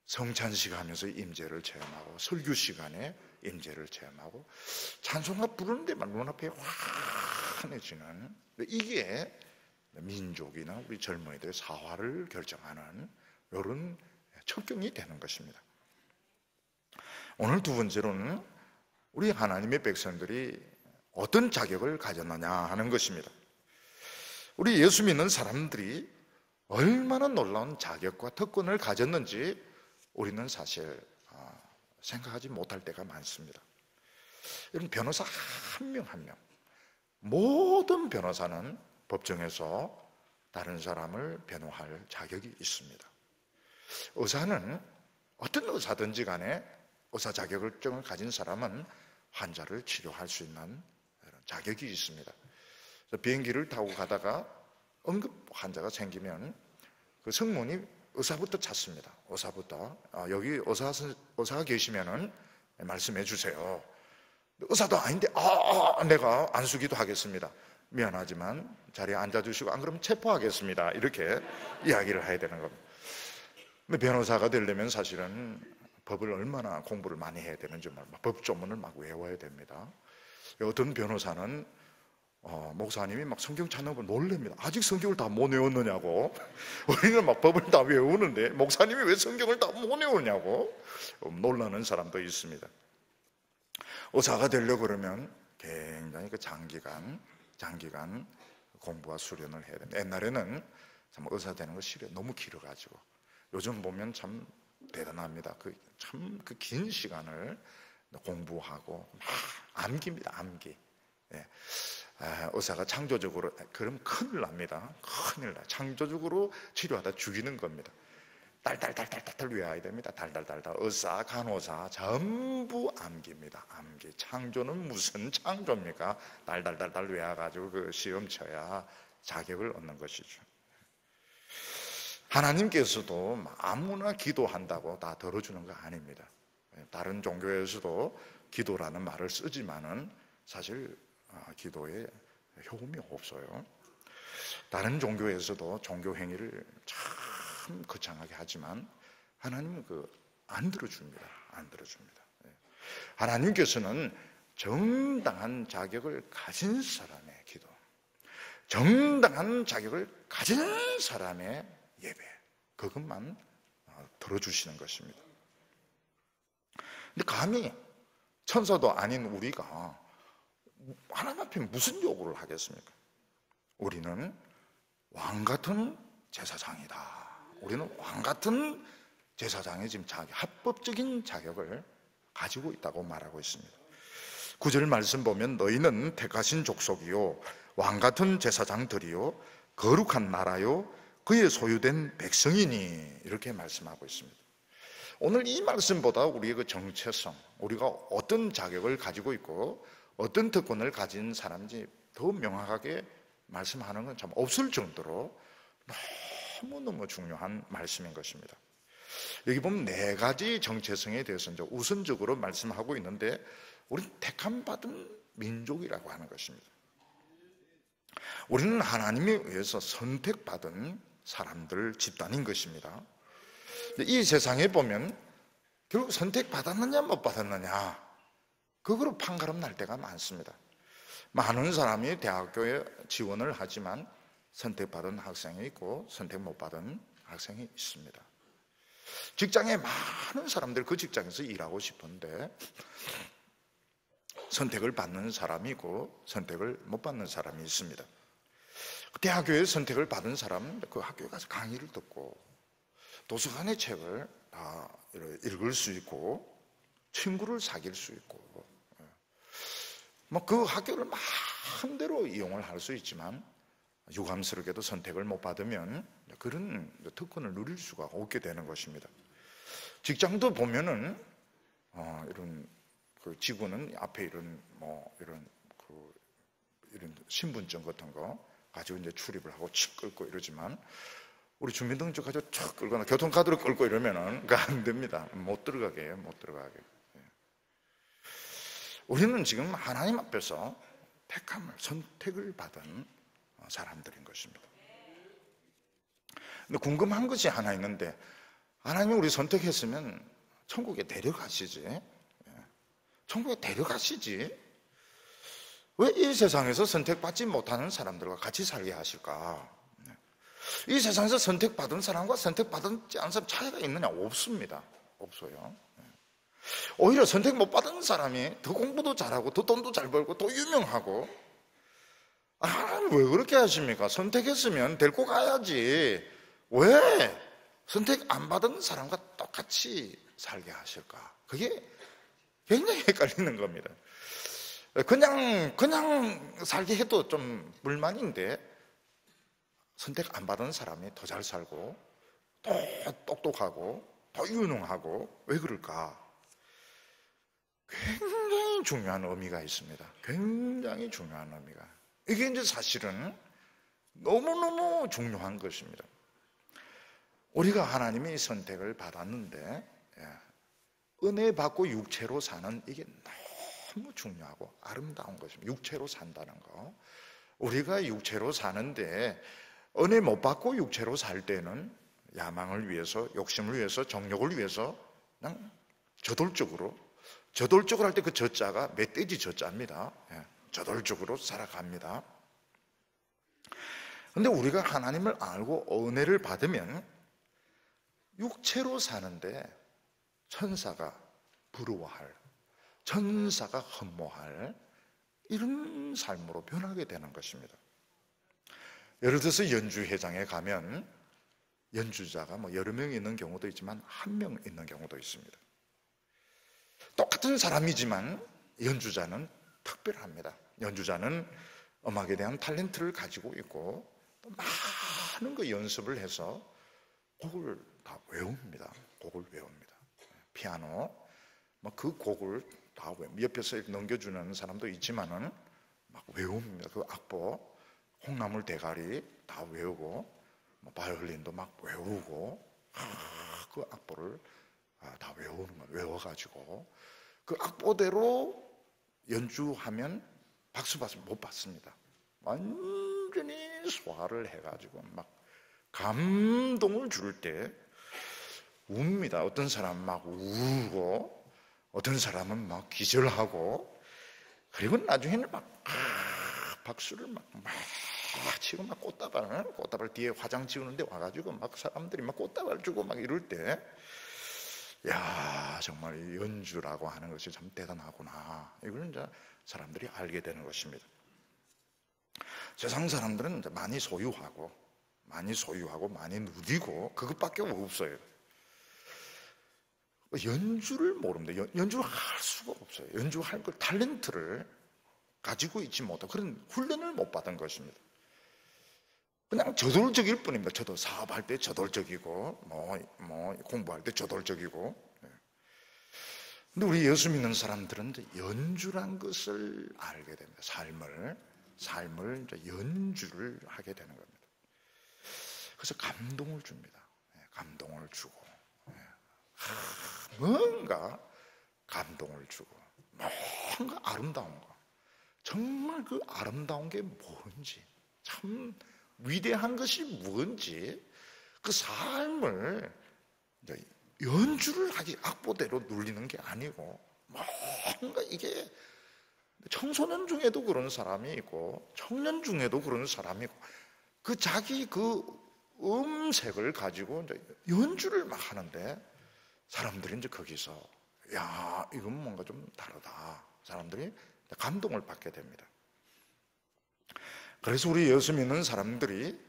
성찬식 하면서 임재를 체험하고 설교 시간에 임재를 체험하고 찬송가 부르는 데만 눈앞에 환해지는, 이게 민족이나 우리 젊은이들의 사활을 결정하는 이런 척경이 되는 것입니다. 오늘 두 번째로는 우리 하나님의 백성들이 어떤 자격을 가졌느냐 하는 것입니다. 우리 예수 믿는 사람들이 얼마나 놀라운 자격과 특권을 가졌는지 우리는 사실 생각하지 못할 때가 많습니다. 이런 변호사 한 명 한 명, 모든 변호사는 법정에서 다른 사람을 변호할 자격이 있습니다. 의사는 어떤 의사든지 간에 의사 자격증을 가진 사람은 환자를 치료할 수 있는 자격이 있습니다. 비행기를 타고 가다가 응급 환자가 생기면 그 승무원이 의사부터 찾습니다. 의사부터 여기 의사가 계시면은 말씀해 주세요. 의사도 아닌데 내가 안수기도 하겠습니다. 미안하지만 자리에 앉아주시고 안 그러면 체포하겠습니다. 이렇게 이야기를 해야 되는 겁니다. 근데 변호사가 되려면 사실은 법을 얼마나 공부를 많이 해야 되는지 법조문을 막 외워야 됩니다. 어떤 변호사는 목사님이 막 성경 찾는 걸 놀랍니다. 아직 성경을 다 못 외웠느냐고. 우리는 막 법을 다 외우는데 목사님이 왜 성경을 다 못 외우냐고 놀라는 사람도 있습니다. 의사가 되려고 그러면 굉장히 그 장기간 공부와 수련을 해야 됩니다. 옛날에는 참 의사 되는 거 시간이 너무 길어가지고, 요즘 보면 참 대단합니다. 참 그 긴 시간을 공부하고 막 암기입니다. 암기. 예. 의사가 창조적으로, 그럼 큰일 납니다. 큰일 나. 창조적으로 치료하다 죽이는 겁니다. 달달달달달 외워야 됩니다. 달달달달. 의사, 간호사 전부 암기입니다. 암기. 창조는 무슨 창조입니까? 달달달달 외워가지고 그 시험 쳐야 자격을 얻는 것이죠. 하나님께서도 아무나 기도한다고 다 들어주는 거 아닙니다. 다른 종교에서도 기도라는 말을 쓰지만은 사실 기도에 효험이 없어요. 다른 종교에서도 종교 행위를 참 거창하게 하지만 하나님은 안 들어줍니다. 안 들어줍니다. 하나님께서는 정당한 자격을 가진 사람의 기도, 정당한 자격을 가진 사람의 예배, 그것만 들어주시는 것입니다. 근데 감히 천사도 아닌 우리가 하나님 앞에 무슨 요구를 하겠습니까? 우리는 왕같은 제사장이다. 우리는 왕같은 제사장의 지금 합법적인 자격을 가지고 있다고 말하고 있습니다. 9절 말씀 보면 너희는 택하신 족속이요 왕같은 제사장들이요 거룩한 나라요 그의 소유된 백성이니, 이렇게 말씀하고 있습니다. 오늘 이 말씀보다 우리의 그 정체성, 우리가 어떤 자격을 가지고 있고 어떤 특권을 가진 사람인지 더 명확하게 말씀하는 건 참 없을 정도로 너무너무 중요한 말씀인 것입니다. 여기 보면 4가지 정체성에 대해서 이제 우선적으로 말씀하고 있는데, 우리는 택함받은 민족이라고 하는 것입니다. 우리는 하나님에 의해서 선택받은 사람들 집단인 것입니다. 이 세상에 보면 결국 선택받았느냐 못 받았느냐, 그거로 판가름 날 때가 많습니다. 많은 사람이 대학교에 지원을 하지만 선택받은 학생이 있고 선택 못 받은 학생이 있습니다. 직장에 많은 사람들 그 직장에서 일하고 싶은데 선택을 받는 사람이 있고 선택을 못 받는 사람이 있습니다. 대학교에 선택을 받은 사람은 그 학교에 가서 강의를 듣고 도서관의 책을 다 읽을 수 있고 친구를 사귈 수 있고 그 학교를 마음대로 이용을 할 수 있지만 유감스럽게도 선택을 못 받으면 그런 특권을 누릴 수가 없게 되는 것입니다. 직장도 보면은 이런 그 직원은 앞에 이런 이런 신분증 같은 거 가지고 이제 출입을 하고 칙 끌고 이러지만 우리 주민등록 가지고 촥 끌거나 교통카드로 끌고 이러면은 안 됩니다. 못 들어가게 해요. 못 들어가게. 우리는 지금 하나님 앞에서 선택을 받은 사람들인 것입니다. 근데 궁금한 것이 하나 있는데, 하나님이 우리 선택했으면 천국에 데려가시지. 천국에 데려가시지. 왜 이 세상에서 선택받지 못하는 사람들과 같이 살게 하실까? 이 세상에서 선택받은 사람과 선택받지 않은 사람 차이가 있느냐? 없습니다. 없어요. 오히려 선택 못 받은 사람이 더 공부도 잘하고 더 돈도 잘 벌고 더 유명하고, 하나님 왜 그렇게 하십니까? 선택했으면 데리고 가야지 왜 선택 안 받은 사람과 똑같이 살게 하실까? 그게 굉장히 헷갈리는 겁니다. 그냥 살게 해도 좀 불만인데 선택 안 받은 사람이 더 잘 살고 더 똑똑하고 더 유능하고, 왜 그럴까? 굉장히 중요한 의미가 있습니다. 굉장히 중요한 의미가. 이게 이제 사실은 너무너무 중요한 것입니다. 우리가 하나님의 선택을 받았는데 은혜 받고 육체로 사는, 이게 너무 중요하고 아름다운 것입니다. 육체로 산다는 거. 우리가 육체로 사는데 은혜 못 받고 육체로 살 때는 야망을 위해서, 욕심을 위해서, 정욕을 위해서 그냥 저돌적으로 할 때 그 저자가 멧돼지 저자입니다. 저돌적으로 살아갑니다. 그런데 우리가 하나님을 알고 은혜를 받으면 육체로 사는데 천사가 부러워할, 천사가 흠모할 이런 삶으로 변하게 되는 것입니다. 예를 들어서 연주회장에 가면 연주자가 여러 명 있는 경우도 있지만 한 명 있는 경우도 있습니다. 똑같은 사람이지만 연주자는 특별합니다. 연주자는 음악에 대한 탤런트를 가지고 있고 또 많은 거 연습을 해서 곡을 다 외웁니다. 곡을 외웁니다. 피아노 그 곡을 다 옆에서 넘겨주는 사람도 있지만은 막 외웁니다. 그 악보, 콩나물 대가리 다 외우고 바이올린도 막 외우고 그 악보를 다 외우는 거 외워가지고 그 악보대로 연주하면 박수 못 받습니다. 완전히 소화를 해가지고 막 감동을 줄 때 웁니다. 어떤 사람은 막 울고 어떤 사람은 막 기절하고 그리고 나중에는 막 박수를 막 치고 막 꽃다발 뒤에 화장 지우는데 와가지고 막 사람들이 막 꽃다발 주고 막 이럴 때 야, 정말 연주라고 하는 것이 참 대단하구나. 이걸 이제 사람들이 알게 되는 것입니다. 세상 사람들은 이제 많이 소유하고 많이 누리고 그것밖에 없어요. 연주를 모릅니다. 연주를 할 수가 없어요. 연주할 걸 탤런트를 가지고 있지 못하고 그런 훈련을 못 받은 것입니다. 그냥 저돌적일 뿐입니다. 저도 사업할 때 저돌적이고 공부할 때 저돌적이고. 근데 우리 예수 믿는 사람들은 이제 연주란 것을 알게 됩니다. 삶을 이제 연주를 하게 되는 겁니다. 그래서 감동을 줍니다. 감동을 주고 뭔가 감동을 주고 뭔가 아름다운 거, 정말 그 아름다운 게 뭔지, 참 위대한 것이 뭔지 그 삶을 연주를 하기 악보대로 누리는 게 아니고 뭔가 이게 청소년 중에도 그런 사람이 있고 청년 중에도 그런 사람이 있고 그 자기 그 음색을 가지고 이제 연주를 막 하는데 사람들이 이제 거기서 야, 이건 뭔가 좀 다르다. 사람들이 감동을 받게 됩니다. 그래서 우리 예수 믿는 사람들이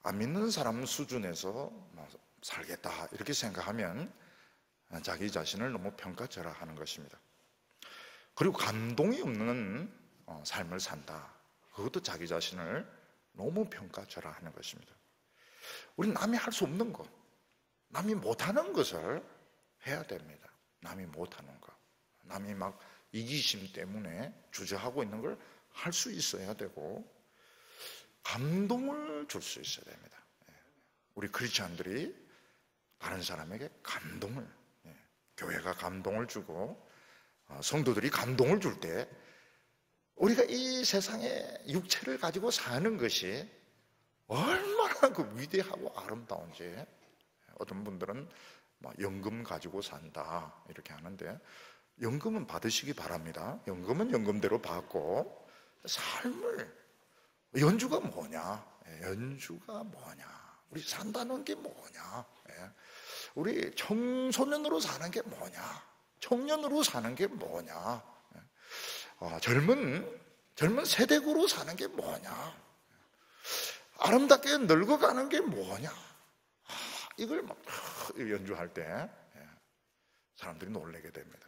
안 믿는 사람 수준에서 살겠다 이렇게 생각하면 자기 자신을 너무 평가절하하는 것입니다. 그리고 감동이 없는 삶을 산다. 그것도 자기 자신을 너무 평가절하하는 것입니다. 우리는 남이 할 수 없는 것, 남이 못하는 것을 해야 됩니다. 남이 못하는 것, 남이 막 이기심 때문에 주저하고 있는 걸 할 수 있어야 되고 감동을 줄 수 있어야 됩니다. 우리 크리스찬들이 다른 사람에게 감동을, 교회가 감동을 주고 성도들이 감동을 줄 때 우리가 이 세상에 육체를 가지고 사는 것이 얼마나 그 위대하고 아름다운지. 어떤 분들은 연금 가지고 산다 이렇게 하는데 연금은 받으시기 바랍니다. 연금은 연금대로 받고 삶을, 연주가 뭐냐? 연주가 뭐냐? 우리 산다는 게 뭐냐? 우리 청소년으로 사는 게 뭐냐? 청년으로 사는 게 뭐냐? 젊은 세대구로 사는 게 뭐냐? 아름답게 늙어가는 게 뭐냐? 이걸 막 연주할 때 사람들이 놀라게 됩니다.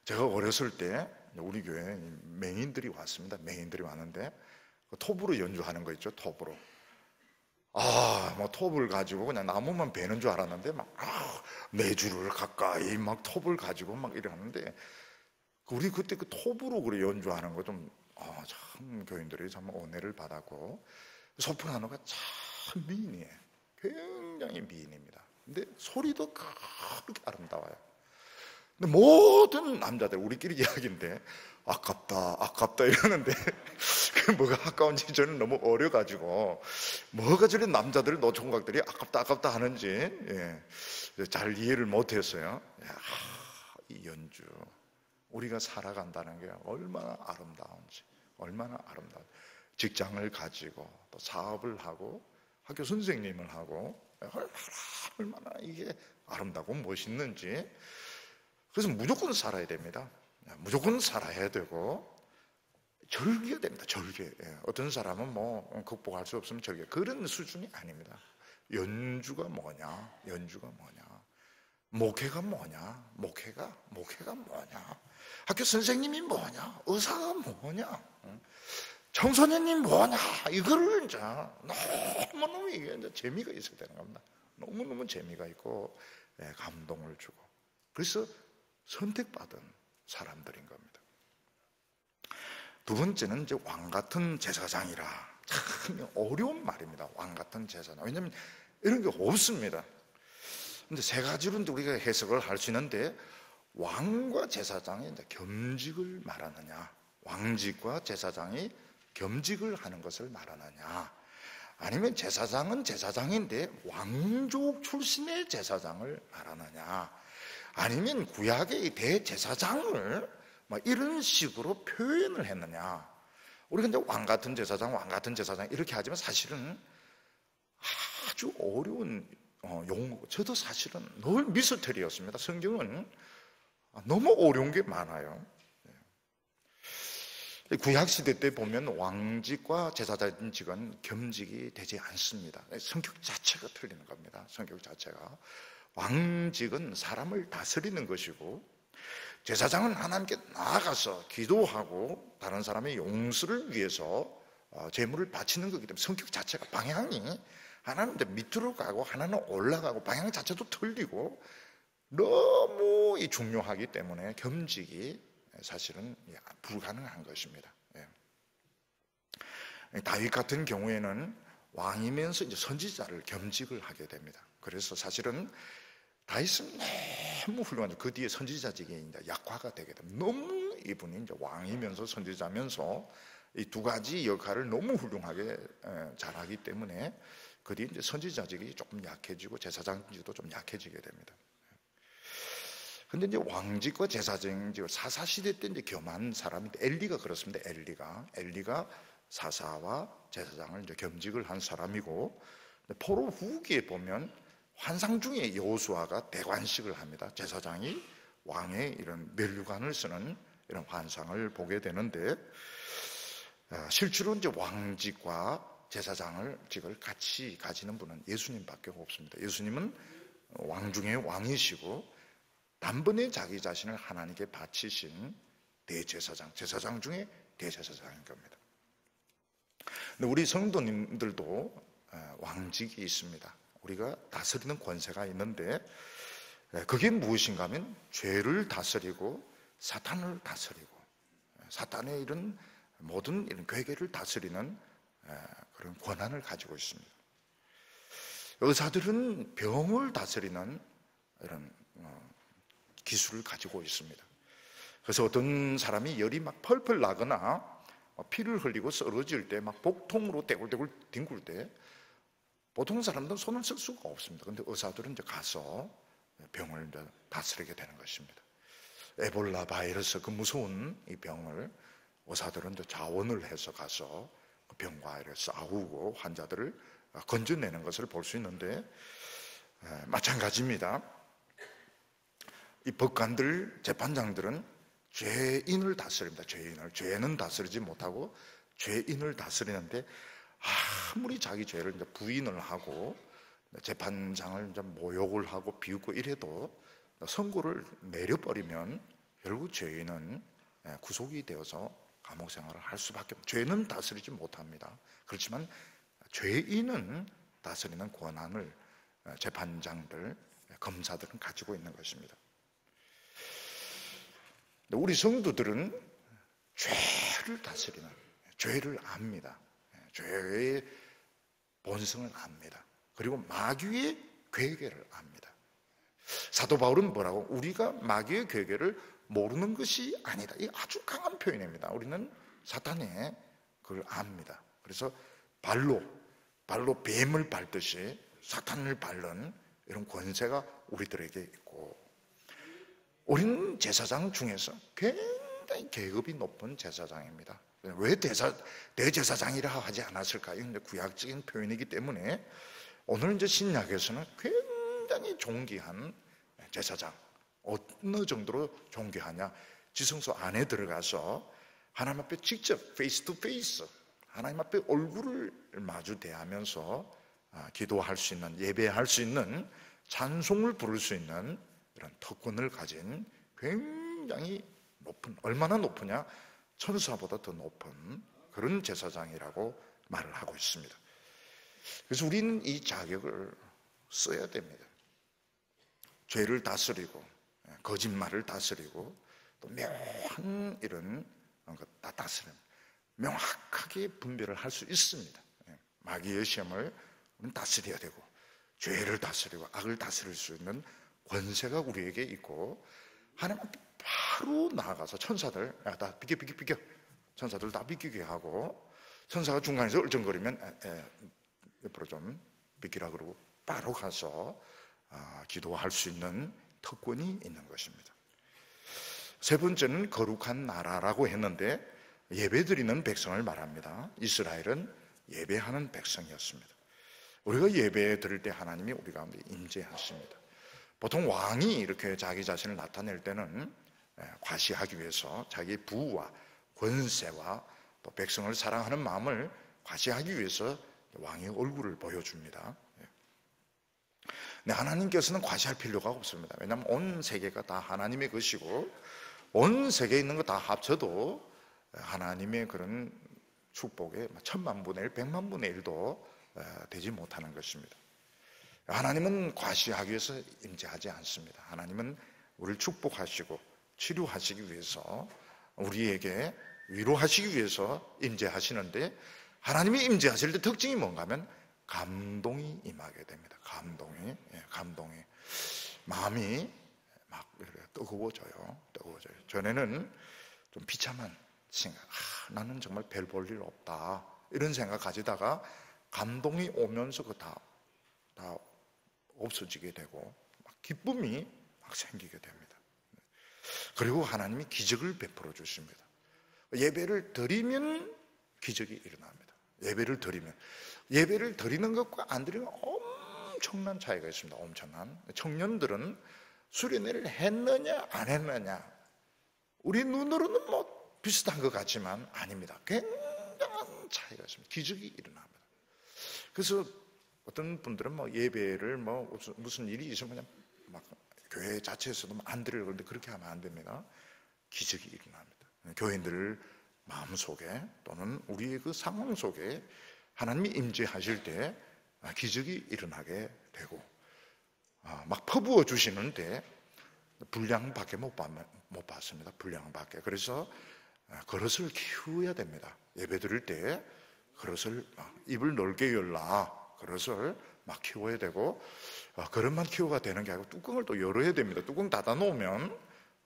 제가 어렸을 때 우리 교회에 맹인들이 왔습니다. 맹인들이 왔는데 톱으로 연주하는 거 있죠. 톱으로. 톱을 가지고 그냥 나무만 베는 줄 알았는데 네 줄을 가까이 막 톱을 가지고 막 이러는데 우리 그때 그 톱으로 그래 연주하는 거 좀 참 교인들이 참 은혜를 받았고 소프라노가 참 미인이에요. 굉장히 미인입니다. 근데 소리도 그렇게 아름다워요. 근데 모든 남자들 우리끼리 이야기인데 아깝다 이러는데 그 뭐가 아까운지 저는 너무 어려가지고 뭐가 저리 남자들 노총각들이 아깝다 하는지 잘 이해를 못했어요. 이 연주, 우리가 살아간다는 게 얼마나 아름다운지, 직장을 가지고 또 사업을 하고 학교 선생님을 하고 얼마나 이게 아름다고 멋있는지. 그래서 무조건 살아야 됩니다. 무조건 살아야 되고 절개가 됩니다. 절개. 어떤 사람은 극복할 수 없으면 절개. 그런 수준이 아닙니다. 연주가 뭐냐? 목회가 뭐냐? 목회가 뭐냐? 학교 선생님이 뭐냐? 의사가 뭐냐? 청소년이 뭐냐? 이거를 이제 너무너무 이게 이제 재미가 있어야 되는 겁니다. 너무너무 재미가 있고 감동을 주고, 그래서 선택받은 사람들인 겁니다. 두 번째는 이제 왕 같은 제사장이라. 참 어려운 말입니다. 왕 같은 제사장. 왜냐하면 이런 게 없습니다. 근데 세 가지로 우리가 해석을 할 수 있는데, 왕과 제사장이 이제 겸직을 말하느냐, 왕직과 제사장이 겸직을 하는 것을 말하느냐, 아니면 제사장은 제사장인데 왕족 출신의 제사장을 말하느냐, 아니면 구약의 대제사장을 이런 식으로 표현을 했느냐. 우리가 이제 왕 같은 제사장 이렇게 하지만 사실은 아주 어려운 용어. 저도 사실은 늘 미스터리였습니다. 성경은 너무 어려운 게 많아요. 구약시대 때 보면 왕직과 제사장직은 겸직이 되지 않습니다. 성격 자체가 틀리는 겁니다. 성격 자체가. 왕직은 사람을 다스리는 것이고, 제사장은 하나님께 나아가서 기도하고 다른 사람의 용서를 위해서 제물을 바치는 거기 때문에 성격 자체가, 방향이 하나는 밑으로 가고 하나는 올라가고, 방향 자체도 틀리고 너무 중요하기 때문에 겸직이 사실은 불가능한 것입니다. 다윗 같은 경우에는 왕이면서 이제 선지자를 겸직을 하게 됩니다. 그래서 사실은 다윗은 너무 훌륭하죠. 그 뒤에 선지자직이 이제 약화가 되게 됩니다. 너무 이분이 이제 왕이면서 선지자면서 이 두 가지 역할을 너무 훌륭하게 잘하기 때문에 그 뒤에 이제 선지자직이 조금 약해지고 제사장직도 좀 약해지게 됩니다. 근데 이제 왕직과 제사장직을 사사시대 때 이제 겸한 사람인데, 엘리가 그렇습니다. 엘리가 사사와 제사장을 이제 겸직을 한 사람이고, 포로 후기에 보면 환상 중에 여호수아가 대관식을 합니다. 제사장이 왕의 이런 면류관을 쓰는 이런 환상을 보게 되는데, 실제로 이제 왕직과 제사장직을 같이 가지는 분은 예수님밖에 없습니다. 예수님은 왕 중에 왕이시고 단번에 자기 자신을 하나님께 바치신 대제사장, 제사장 중에 대제사장인 겁니다. 근데 우리 성도님들도 왕직이 있습니다. 우리가 다스리는 권세가 있는데, 그게 무엇인가 하면 죄를 다스리고 사탄을 다스리고 사탄의 이런 모든 이런 괴계를 다스리는 그런 권한을 가지고 있습니다. 의사들은 병을 다스리는 이런 기술을 가지고 있습니다. 그래서 어떤 사람이 열이 막 펄펄 나거나 피를 흘리고 쓰러질 때 막 복통으로 떼굴떼굴 뒹굴 때 보통 사람들은 손을 쓸 수가 없습니다. 그런데 의사들은 이제 가서 병을 이제 다스리게 되는 것입니다. 에볼라 바이러스, 그 무서운 이 병을 의사들은 이제 자원을 해서 가서 그 병과 이렇게 싸우고 환자들을 건져내는 것을 볼 수 있는데, 마찬가지입니다. 이 법관들, 재판장들은 죄인을 다스립니다. 죄는 다스리지 못하고 죄인을 다스리는데, 아무리 자기 죄를 이제 부인을 하고 재판장을 이제 모욕을 하고 비웃고 이래도 선고를 내려버리면 결국 죄인은 구속이 되어서 감옥 생활을 할 수밖에 없습니다. 죄는 다스리지 못합니다. 그렇지만 죄인은 다스리는 권한을 재판장들, 검사들은 가지고 있는 것입니다. 우리 성도들은 죄를 다스리는, 죄를 압니다. 죄의 본성을 압니다. 그리고 마귀의 괴계를 압니다. 사도 바울은 뭐라고? 우리가 마귀의 괴계를 모르는 것이 아니다. 이 아주 강한 표현입니다. 우리는 사탄의 그걸 압니다. 그래서 발로 뱀을 밟듯이 사탄을 밟는 이런 권세가 우리들에게 있고, 우리는 제사장 중에서 굉장히 계급이 높은 제사장입니다. 왜 대제사장이라 하지 않았을까요? 이제 구약적인 표현이기 때문에 오늘 이제 신약에서는 굉장히 존귀한 제사장. 어느 정도로 존귀하냐? 지성소 안에 들어가서 하나님 앞에 직접 페이스 투 페이스, 하나님 앞에 얼굴을 마주 대하면서 기도할 수 있는, 예배할 수 있는, 찬송을 부를 수 있는 이런 특권을 가진 굉장히 높은, 얼마나 높으냐? 천사보다 더 높은 그런 제사장이라고 말을 하고 있습니다. 그래서 우리는 이 자격을 써야 됩니다. 죄를 다스리고 거짓말을 다스리고 또 묘한 이런 것 다 다스리는, 명확하게 분별을 할 수 있습니다. 마귀의 시험을 다스려야 되고 죄를 다스리고 악을 다스릴 수 있는 권세가 우리에게 있고, 하나님 바로 나아가서 천사들, 야, 다 비켜 천사들 다 비키게 하고, 천사가 중간에서 얼쩡거리면 옆으로 좀 비키라 그러고 바로 가서 기도할 수 있는 특권이 있는 것입니다. 세 번째는 거룩한 나라라고 했는데 예배드리는 백성을 말합니다. 이스라엘은 예배하는 백성이었습니다. 우리가 예배 드릴 때 하나님이 우리 가운데 임재하십니다. 보통 왕이 이렇게 자기 자신을 나타낼 때는 과시하기 위해서 자기의 부와 권세와 또 백성을 사랑하는 마음을 과시하기 위해서 왕의 얼굴을 보여줍니다. 근데 하나님께서는 과시할 필요가 없습니다. 왜냐하면 온 세계가 다 하나님의 것이고 온 세계에 있는 거 다 합쳐도 하나님의 그런 축복에 1000만 분의 1, 100만 분의 1도 되지 못하는 것입니다. 하나님은 과시하기 위해서 임재하지 않습니다. 하나님은 우리를 축복하시고 치료하시기 위해서, 우리에게 위로하시기 위해서 임재하시는데, 하나님이 임재하실 때 특징이 뭔가 하면 감동이 임하게 됩니다. 감동이 마음이 막 이렇게 뜨거워져요. 전에는 좀 비참한 생각, 나는 정말 별 볼 일 없다 이런 생각 가지다가 감동이 오면서 그 다 없어지게 되고 막 기쁨이 막 생기게 됩니다. 그리고 하나님이 기적을 베풀어 주십니다. 예배를 드리면 기적이 일어납니다. 예배를 드리는 것과 안 드리는 것 엄청난 차이가 있습니다. 엄청난. 청년들은 수련회를 했느냐 안 했느냐, 우리 눈으로는 뭐 비슷한 것 같지만 아닙니다. 굉장한 차이가 있습니다. 기적이 일어납니다. 그래서 어떤 분들은 뭐 예배를 뭐 무슨 일이 있으면 그냥 막 교회 자체에서도 안 드리려고 그러는데 그렇게 하면 안 됩니다. 기적이 일어납니다. 교인들 마음속에 또는 우리의 그 상황 속에 하나님이 임재하실 때 기적이 일어나게 되고, 막 퍼부어 주시는데 분량밖에 못 받습니다. 분량밖에. 그래서 그릇을 키워야 됩니다. 예배 드릴 때 그릇을 입을 넓게 열라, 그릇을 막 키워야 되고, 그릇만 키워가 되는 게 아니고 뚜껑을 또 열어야 됩니다. 뚜껑 닫아 놓으면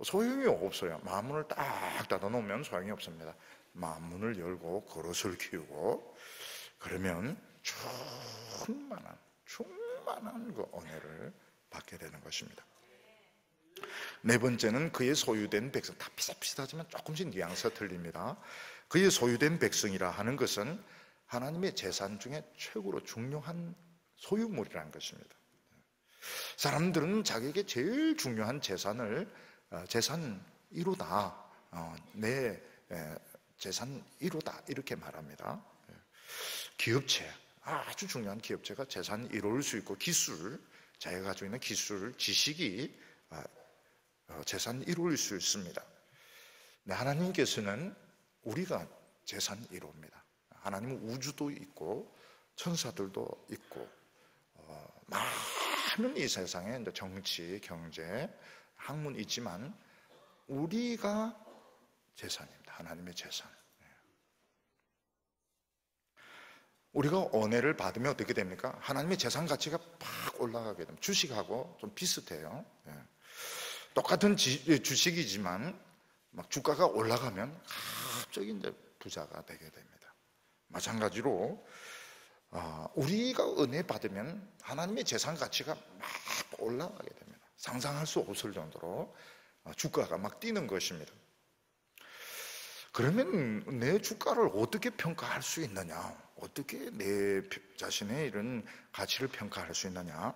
소용이 없어요. 마음문을 딱 닫아 놓으면 소용이 없습니다. 마음문을 열고 그릇을 키우고, 그러면 충만한 그 은혜를 받게 되는 것입니다. 네 번째는 그의 소유된 백성. 다 비슷하지만 조금씩 뉘앙스가 틀립니다. 그의 소유된 백성이라 하는 것은 하나님의 재산 중에 최고로 중요한 소유물이라는 것입니다. 사람들은 자기에게 제일 중요한 재산을 재산 1호다, 내 재산 1호다 이렇게 말합니다. 기업체, 아주 중요한 기업체가 재산 1호일 수 있고, 기술, 자기가 가지고 있는 기술, 지식이 재산 1호일 수 있습니다. 하나님께서는 우리가 재산 1호입니다. 하나님은 우주도 있고 천사들도 있고 많은 이 세상에 정치, 경제, 학문이 있지만 우리가 재산입니다. 하나님의 재산. 우리가 은혜를 받으면 어떻게 됩니까? 하나님의 재산 가치가 팍 올라가게 됩니다. 주식하고 좀 비슷해요. 똑같은 주식이지만 막 주가가 올라가면 갑자기 이제 부자가 되게 됩니다. 마찬가지로 우리가 은혜 받으면 하나님의 재산 가치가 막 올라가게 됩니다. 상상할 수 없을 정도로 주가가 막 뛰는 것입니다. 그러면 내 주가를 어떻게 평가할 수 있느냐? 어떻게 내 자신의 이런 가치를 평가할 수 있느냐?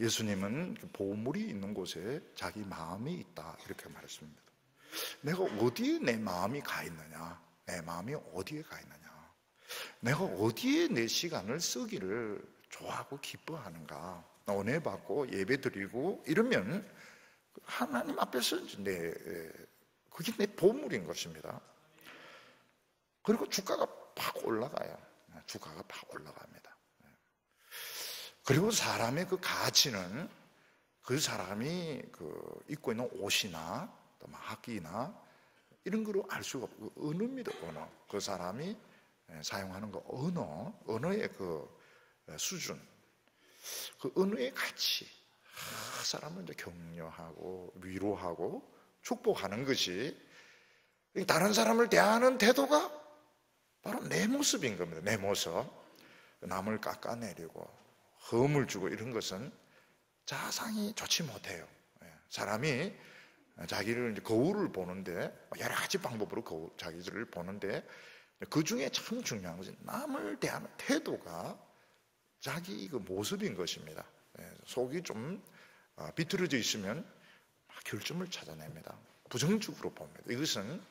예수님은 보물이 있는 곳에 자기 마음이 있다 이렇게 말했습니다. 내가 어디에 내 마음이 가 있느냐? 내 마음이 어디에 가 있느냐? 내가 어디에 내 시간을 쓰기를 좋아하고 기뻐하는가? 은혜 받고 예배 드리고 이러면 하나님 앞에서 그게 내 보물인 것입니다. 그리고 주가가 팍 올라가요. 주가가 팍 올라갑니다. 그리고 사람의 그 가치는 그 사람이 입고 있는 옷이나 또 학기나 이런 거로 알 수가 없고, 언어입니다. 언어. 그 사람이 사용하는 그 언어의 그 수준, 그 언어의 가치, 사람을 이제 격려하고 위로하고 축복하는 것이 다른 사람을 대하는 태도가 바로 내 모습인 겁니다. 내 모습. 남을 깎아내리고 험을 주고 이런 것은 자상이 좋지 못해요. 사람이 자기를 이제 거울을 보는데 여러 가지 방법으로 자기를 보는데 그 중에 참 중요한 것은 남을 대하는 태도가 자기 그 모습인 것입니다. 속이 좀 비틀어져 있으면 결점을 찾아냅니다. 부정적으로 봅니다. 이것은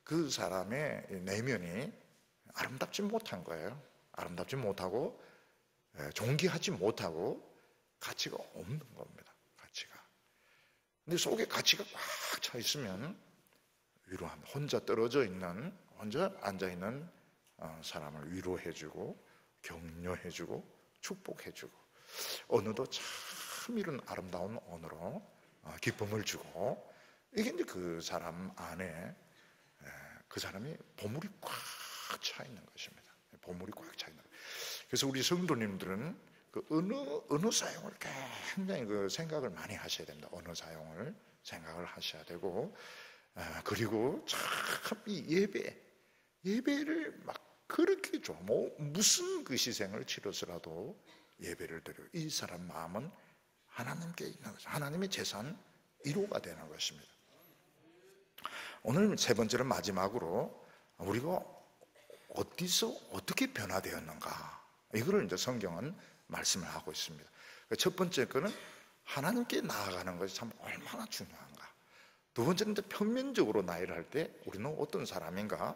그 사람의 내면이 아름답지 못한 거예요. 아름답지 못하고 존귀하지 못하고 가치가 없는 겁니다. 가치가. 근데 속에 가치가 꽉 차 있으면 위로합니다. 혼자 떨어져 있는, 혼자 앉아 있는 사람을 위로해주고 격려해주고 축복해주고, 언어도 참 이런 아름다운 언어로 기쁨을 주고, 이게 이제 그 사람 안에 그 사람이 보물이 꽉 차 있는 것입니다. 보물이 꽉 차 있는 거예요. 그래서 우리 성도님들은 그 언어 사용을 굉장히 그 생각을 많이 하셔야 됩니다. 언어 사용을 생각을 하셔야 되고, 그리고 참 이 예배를 막 그렇게 좀 무슨 그 희생을 치러서라도 예배를 드려요. 이 사람 마음은 하나님께 있는 거죠. 하나님의 재산 1호가 되는 것입니다. 오늘 세 번째로 마지막으로 우리가 어디서 어떻게 변화되었는가, 이거를 이제 성경은 말씀을 하고 있습니다. 첫 번째 거는 하나님께 나아가는 것이 참 얼마나 중요한가. 두 번째는 이제 평면적으로 나이를 할 때 우리는 어떤 사람인가.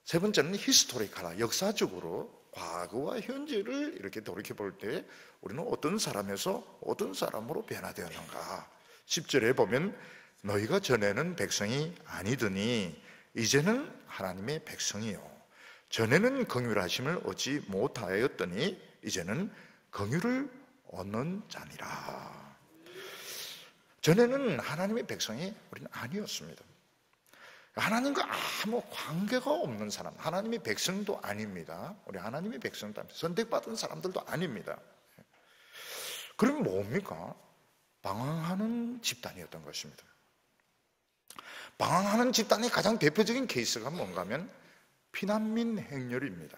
세 번째는 히스토리카라, 역사적으로 과거와 현재를 이렇게 돌이켜 볼 때 우리는 어떤 사람에서 어떤 사람으로 변화되었는가. 10절에 보면 너희가 전에는 백성이 아니더니 이제는 하나님의 백성이요, 전에는 긍휼하심을 얻지 못하였더니 이제는 긍휼을 얻는 자니라. 전에는 하나님의 백성이 우리는 아니었습니다. 하나님과 아무 관계가 없는 사람, 하나님의 백성도 아닙니다. 우리 하나님의 백성도 아닙니다. 선택받은 사람들도 아닙니다. 그럼 뭡니까? 방황하는 집단이었던 것입니다. 방황하는 집단의 가장 대표적인 케이스가 뭔가 하면 피난민 행렬입니다.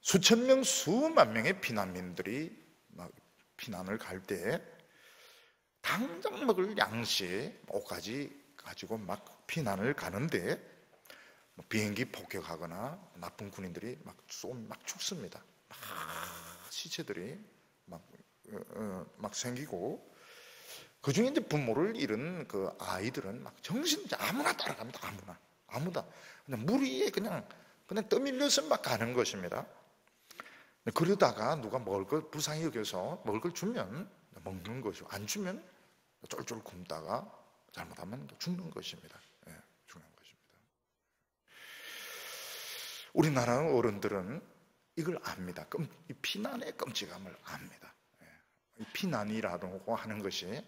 수천 명, 수만 명의 피난민들이 막 피난을 갈 때 당장 먹을 양식, 옷까지 가지고 막 피난을 가는데 비행기 폭격하거나 나쁜 군인들이 막 죽습니다. 막 시체들이 막 생기고, 그 중에 이제 부모를 잃은 그 아이들은 막 정신 아무나 따라갑니다. 아무나 그냥 물 위에 그냥 떠밀려서 막 가는 것입니다. 그러다가 누가 먹을 걸 불쌍히 여겨서 먹을 걸 주면 먹는 것이고, 안 주면 쫄쫄 굶다가 잘못하면 죽는 것입니다. 죽는 것입니다. 우리나라 어른들은 이걸 압니다. 이 피난의 끔찍함을 압니다. 이 피난이라고 하는 것이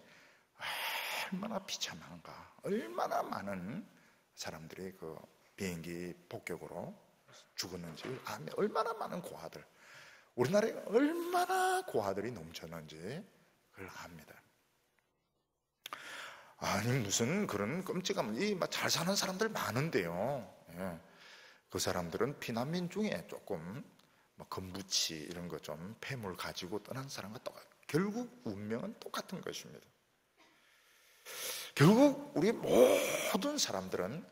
얼마나 비참한가, 얼마나 많은 사람들이 그 비행기 폭격으로 죽었는지 압니다. 얼마나 많은 고아들, 우리나라에 얼마나 고아들이 넘쳤는지 그걸 압니다. 아니 무슨 그런 끔찍함, 잘 사는 사람들 많은데요. 그 사람들은 피난민 중에 조금 건부치 이런 거 좀 폐물 가지고 떠난 사람과 결국 운명은 똑같은 것입니다. 결국 우리 모든 사람들은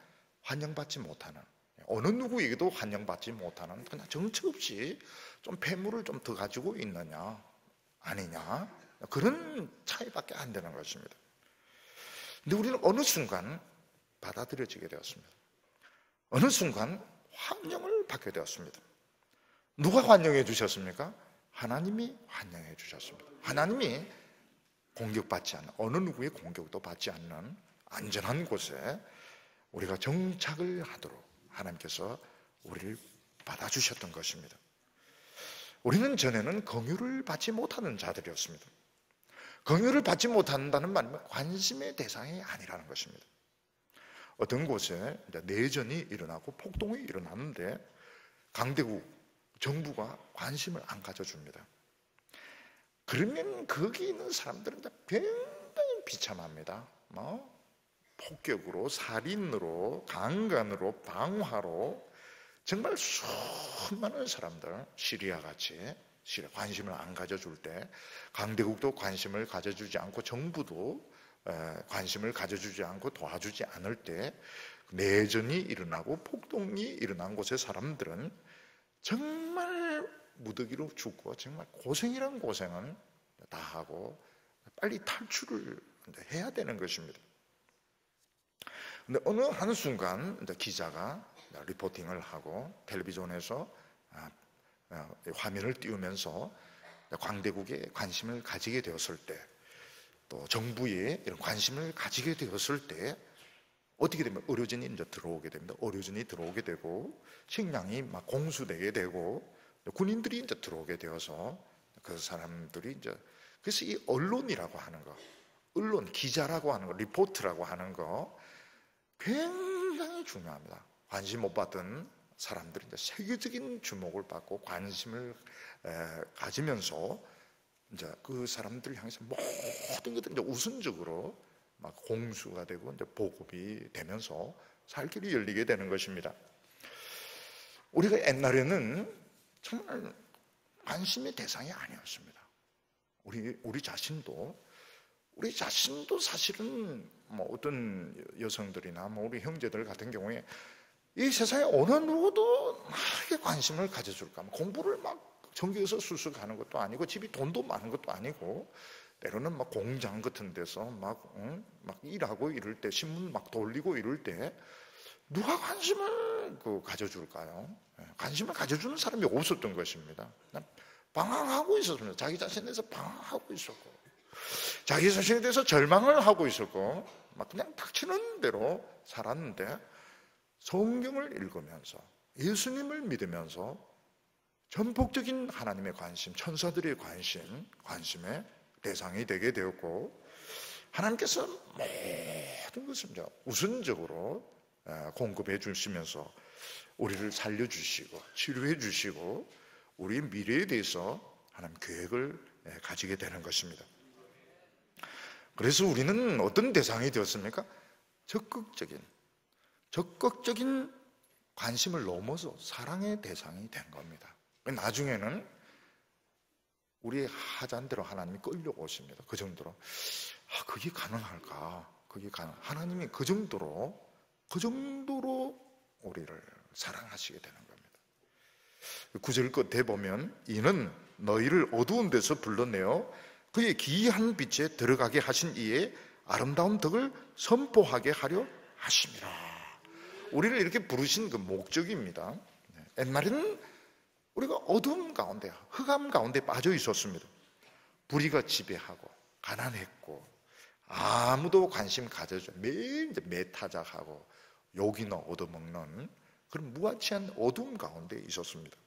환영받지 못하는, 어느 누구에게도 환영받지 못하는, 그냥 정처 없이 좀 폐물을 좀 더 가지고 있느냐 아니냐, 그런 차이밖에 안 되는 것입니다. 근데 우리는 어느 순간 받아들여지게 되었습니다. 어느 순간 환영을 받게 되었습니다. 누가 환영해 주셨습니까? 하나님이 환영해 주셨습니다. 하나님이 공격받지 않는, 어느 누구의 공격도 받지 않는 안전한 곳에 우리가 정착을 하도록 하나님께서 우리를 받아주셨던 것입니다. 우리는 전에는 긍휼을 받지 못하는 자들이었습니다. 긍휼을 받지 못한다는 말은 관심의 대상이 아니라는 것입니다. 어떤 곳에 내전이 일어나고 폭동이 일어났는데 강대국 정부가 관심을 안 가져줍니다. 그러면 거기 있는 사람들은 굉장히 비참합니다. 폭격으로, 살인으로, 강간으로, 방화로 정말 수많은 사람들, 시리아같이 관심을 안 가져줄 때, 강대국도 관심을 가져주지 않고 정부도 관심을 가져주지 않고 도와주지 않을 때 내전이 일어나고 폭동이 일어난 곳의 사람들은 정말 무더기로 죽고 정말 고생이란 고생은 다 하고 빨리 탈출을 해야 되는 것입니다. 근데 어느 한순간 기자가 리포팅을 하고 텔레비전에서 화면을 띄우면서 강대국에 관심을 가지게 되었을 때, 또 정부에 이런 관심을 가지게 되었을 때 어떻게 되면 의료진이 이제 들어오게 됩니다. 의료진이 들어오게 되고 식량이 막 공수되게 되고 군인들이 이제 들어오게 되어서 그 사람들이 이제, 그래서 이 언론이라고 하는 거, 언론, 기자라고 하는 거, 리포트라고 하는 거 굉장히 중요합니다. 관심 못 받던 사람들이 이제 세계적인 주목을 받고 관심을 가지면서 이제 그 사람들을 향해서 모든 것들이 이제 우선적으로 막 공수가 되고 이제 보급이 되면서 살 길이 열리게 되는 것입니다. 우리가 옛날에는 정말 관심의 대상이 아니었습니다. 우리 자신도 사실은 어떤 여성들이나 우리 형제들 같은 경우에 이 세상에 어느 누구도 나에게 관심을 가져줄까? 공부를 막 전교에서 수석하는 것도 아니고 집이 돈도 많은 것도 아니고 때로는 막 공장 같은 데서 막 일하고 이럴 때 신문 막 돌리고 이럴 때 누가 관심을 가져줄까요? 관심을 가져주는 사람이 없었던 것입니다. 방황하고 있었습니다. 자기 자신에 대해서 방황하고 있었고 자기 자신에 대해서 절망을 하고 있었고 막 그냥 닥치는 대로 살았는데 성경을 읽으면서 예수님을 믿으면서 전폭적인 하나님의 관심, 천사들의 관심의 대상이 되게 되었고 하나님께서 모든 것을 우선적으로 공급해 주시면서 우리를 살려주시고 치료해 주시고 우리의 미래에 대해서 하나님 계획을 가지게 되는 것입니다. 그래서 우리는 어떤 대상이 되었습니까? 적극적인 관심을 넘어서 사랑의 대상이 된 겁니다. 나중에는 우리의 하자한 대로 하나님이 끌려오십니다. 그 정도로 그게 가능할까? 하나님이 그 정도로 우리를 사랑하시게 되는 겁니다. 9절 끝에 보면 이는 너희를 어두운 데서 불러내어 그의 기이한 빛에 들어가게 하신 이의 아름다운 덕을 선포하게 하려 하심이라. 우리를 이렇게 부르신 그 목적입니다. 옛날에는 우리가 어두운 가운데, 흑암 가운데 빠져 있었습니다. 불의가 지배하고 가난했고 아무도 관심 가져줘 매일 매타작하고 욕이나 얻어먹는 그런 무아치한 어두움 가운데 있었습니다.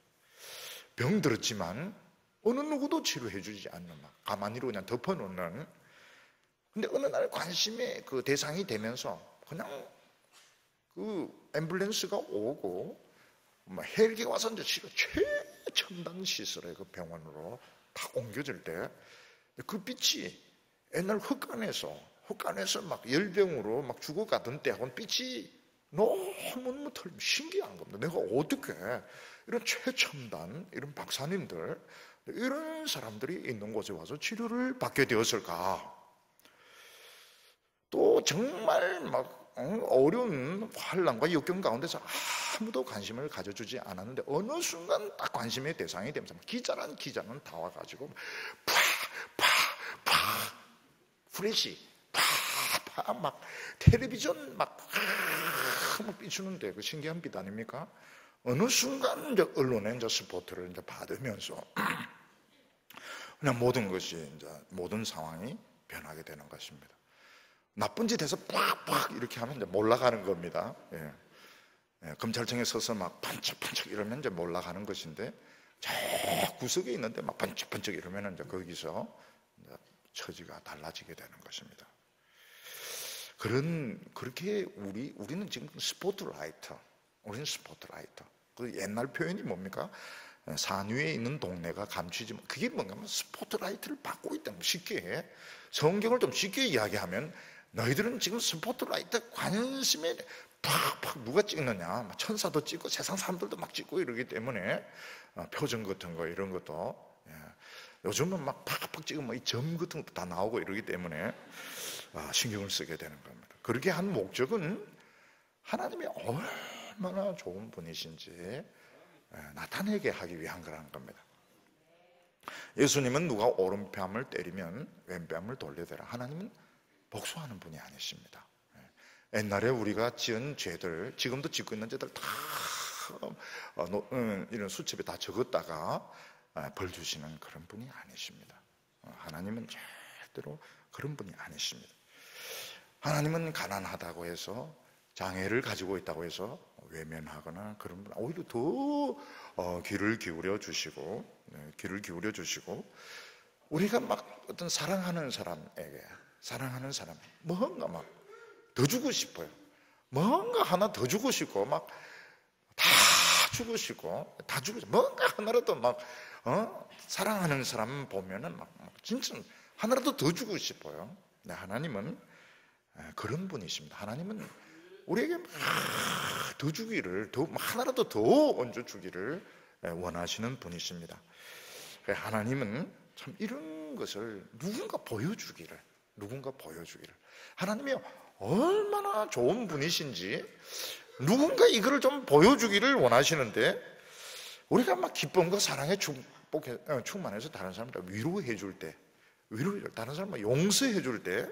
병들었지만 어느 누구도 치료해 주지 않는, 가만히로 그냥 덮어놓는. 근데 어느 날 관심의 그 대상이 되면서 그냥 그 앰뷸런스가 오고 헬기가 와서 이제 최첨단 시설의 그 병원으로 딱 옮겨질 때 그 빛이 옛날 흑간에서 막 열병으로 막 죽어가던 때하고는 빛이 너무너무 신기한 겁니다. 내가 어떻게 이런 최첨단 이런 박사님들 이런 사람들이 있는 곳에 와서 치료를 받게 되었을까? 또 정말 막 어려운 환난과 역경 가운데서 아무도 관심을 가져주지 않았는데 어느 순간 딱 관심의 대상이 되면서 기자는 다 와가지고 프레시 막 텔레비전 막 비추는데 그 신기한 빛 아닙니까? 어느 순간 이제 언론의 이제 스포트를 이제 받으면서 그냥 모든 것이 이제 모든 상황이 변하게 되는 것입니다. 나쁜 짓 해서 팍팍 이렇게 하면 이제 몰락하는 겁니다. 검찰청에 서서 막 번쩍번쩍 이러면 이제 몰락하는 것인데, 저 구석에 있는데 막 번쩍번쩍 이러면 이제 거기서 이제 처지가 달라지게 되는 것입니다. 그렇게 우리는 지금 스포트라이터, 우리는 스포트라이터. 그 옛날 표현이 뭡니까? 산 위에 있는 동네가 감추지, 그게 뭔가 하면 스포트라이트를 받고 있다는, 쉽게 성경을 좀 쉽게 이야기하면, 너희들은 지금 스포트라이트 관심에 팍팍 누가 찍느냐, 천사도 찍고 세상 사람들도 막 찍고 이러기 때문에 표정 같은 거 이런 것도, 요즘은 막 팍팍 찍으면 이 점 같은 것도 다 나오고 이러기 때문에 신경을 쓰게 되는 겁니다. 그렇게 한 목적은 하나님이 얼마나 좋은 분이신지 나타내게 하기 위한 거라는 겁니다. 예수님은 누가 오른뺨을 때리면 왼뺨을 돌려대라. 하나님은 복수하는 분이 아니십니다. 옛날에 우리가 지은 죄들, 지금도 짓고 있는 죄들 다 이런 수첩에 다 적었다가 벌 주시는 그런 분이 아니십니다. 하나님은 절대로 그런 분이 아니십니다. 하나님은 가난하다고 해서, 장애를 가지고 있다고 해서 외면하거나 그런 분, 오히려 더 귀를 기울여 주시고, 우리가 막 어떤 사랑하는 사람에게, 뭔가 막 더 주고 싶어요. 뭔가 하나 더 주고 싶고, 막 다 주고 싶고, 뭔가 하나라도 막 사랑하는 사람 보면은 막 진짜 하나라도 더 주고 싶어요. 근데 하나님은 그런 분이십니다. 하나님은 우리에게 더 주기를, 하나라도 더 얹어 주기를 원하시는 분이십니다. 하나님은 참 이런 것을 누군가 보여주기를, 하나님이 얼마나 좋은 분이신지 누군가 이거를 좀 보여주기를 원하시는데, 우리가 막 기쁨과 사랑에 충만해서 다른 사람들 위로해 줄 때, 다른 사람을 용서해 줄 때,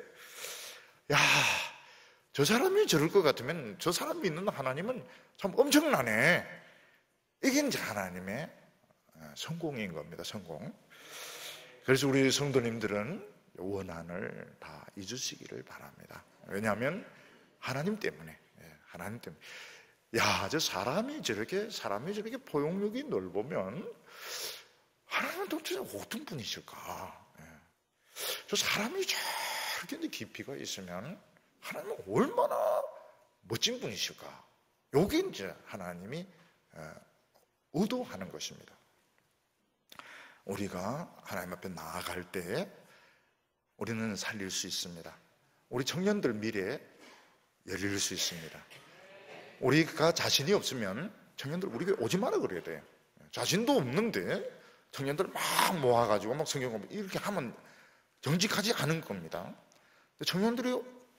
야, 저 사람이 저럴 것 같으면 저 사람이 믿는 하나님은 참 엄청나네. 이게 이제 하나님의 성공인 겁니다. 성공. 그래서 우리 성도님들은 원한을 다 잊으시기를 바랍니다. 왜냐하면 하나님 때문에. 야, 저 사람이 저렇게 포용력이 넓으면 하나님은 도대체 어떤 분이실까? 저 사람이 저렇게 깊이가 있으면 하나님은 얼마나 멋진 분이실까? 여기 이제 하나님이 의도하는 것입니다. 우리가 하나님 앞에 나아갈 때 우리는 살릴 수 있습니다. 우리 청년들 미래 열릴 수 있습니다. 우리가 자신이 없으면 청년들 우리 교회 오지 마라 그래야 돼요. 자신도 없는데 청년들 막 모아가지고 막 성경 공부 이렇게 하면 정직하지 않은 겁니다. 청년들이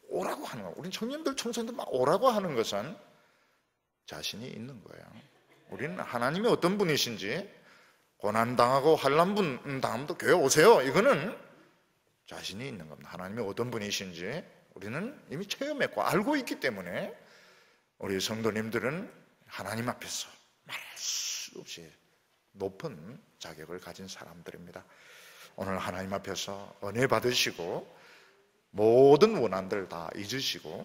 오라고 하는 거예요. 우리 청년들, 청소년들 막 오라고 하는 것은 자신이 있는 거예요. 우리는 하나님이 어떤 분이신지, 고난당하고 환난 당하면 교회 오세요, 이거는 자신이 있는 겁니다. 하나님이 어떤 분이신지 우리는 이미 체험했고 알고 있기 때문에 우리 성도님들은 하나님 앞에서 말할 수 없이 높은 자격을 가진 사람들입니다. 오늘 하나님 앞에서 은혜 받으시고 모든 원한들 다 잊으시고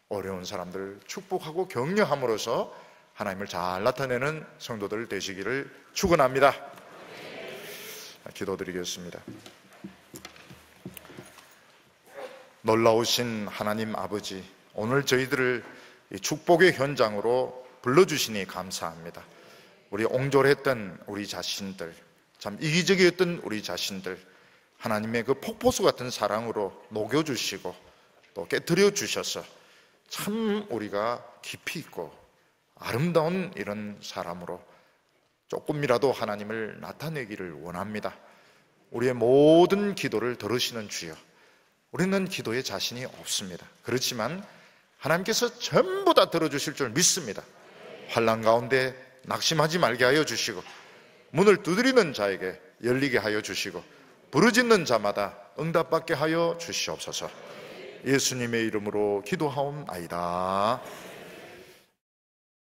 어려운 사람들 축복하고 격려함으로써 하나님을 잘 나타내는 성도들 되시기를 축원합니다. 기도드리겠습니다. 놀라우신 하나님 아버지, 오늘 저희들을 축복의 현장으로 불러주시니 감사합니다. 우리 옹졸했던 우리 자신들, 참 이기적이었던 우리 자신들, 하나님의 그 폭포수 같은 사랑으로 녹여주시고 또 깨뜨려 주셔서 참 우리가 깊이 있고 아름다운 이런 사람으로 조금이라도 하나님을 나타내기를 원합니다. 우리의 모든 기도를 들으시는 주여, 우리는 기도에 자신이 없습니다. 그렇지만 하나님께서 전부 다 들어주실 줄 믿습니다. 환난 가운데 낙심하지 말게 하여 주시고 문을 두드리는 자에게 열리게 하여 주시고 부르짖는 자마다 응답받게 하여 주시옵소서. 예수님의 이름으로 기도하옵나이다.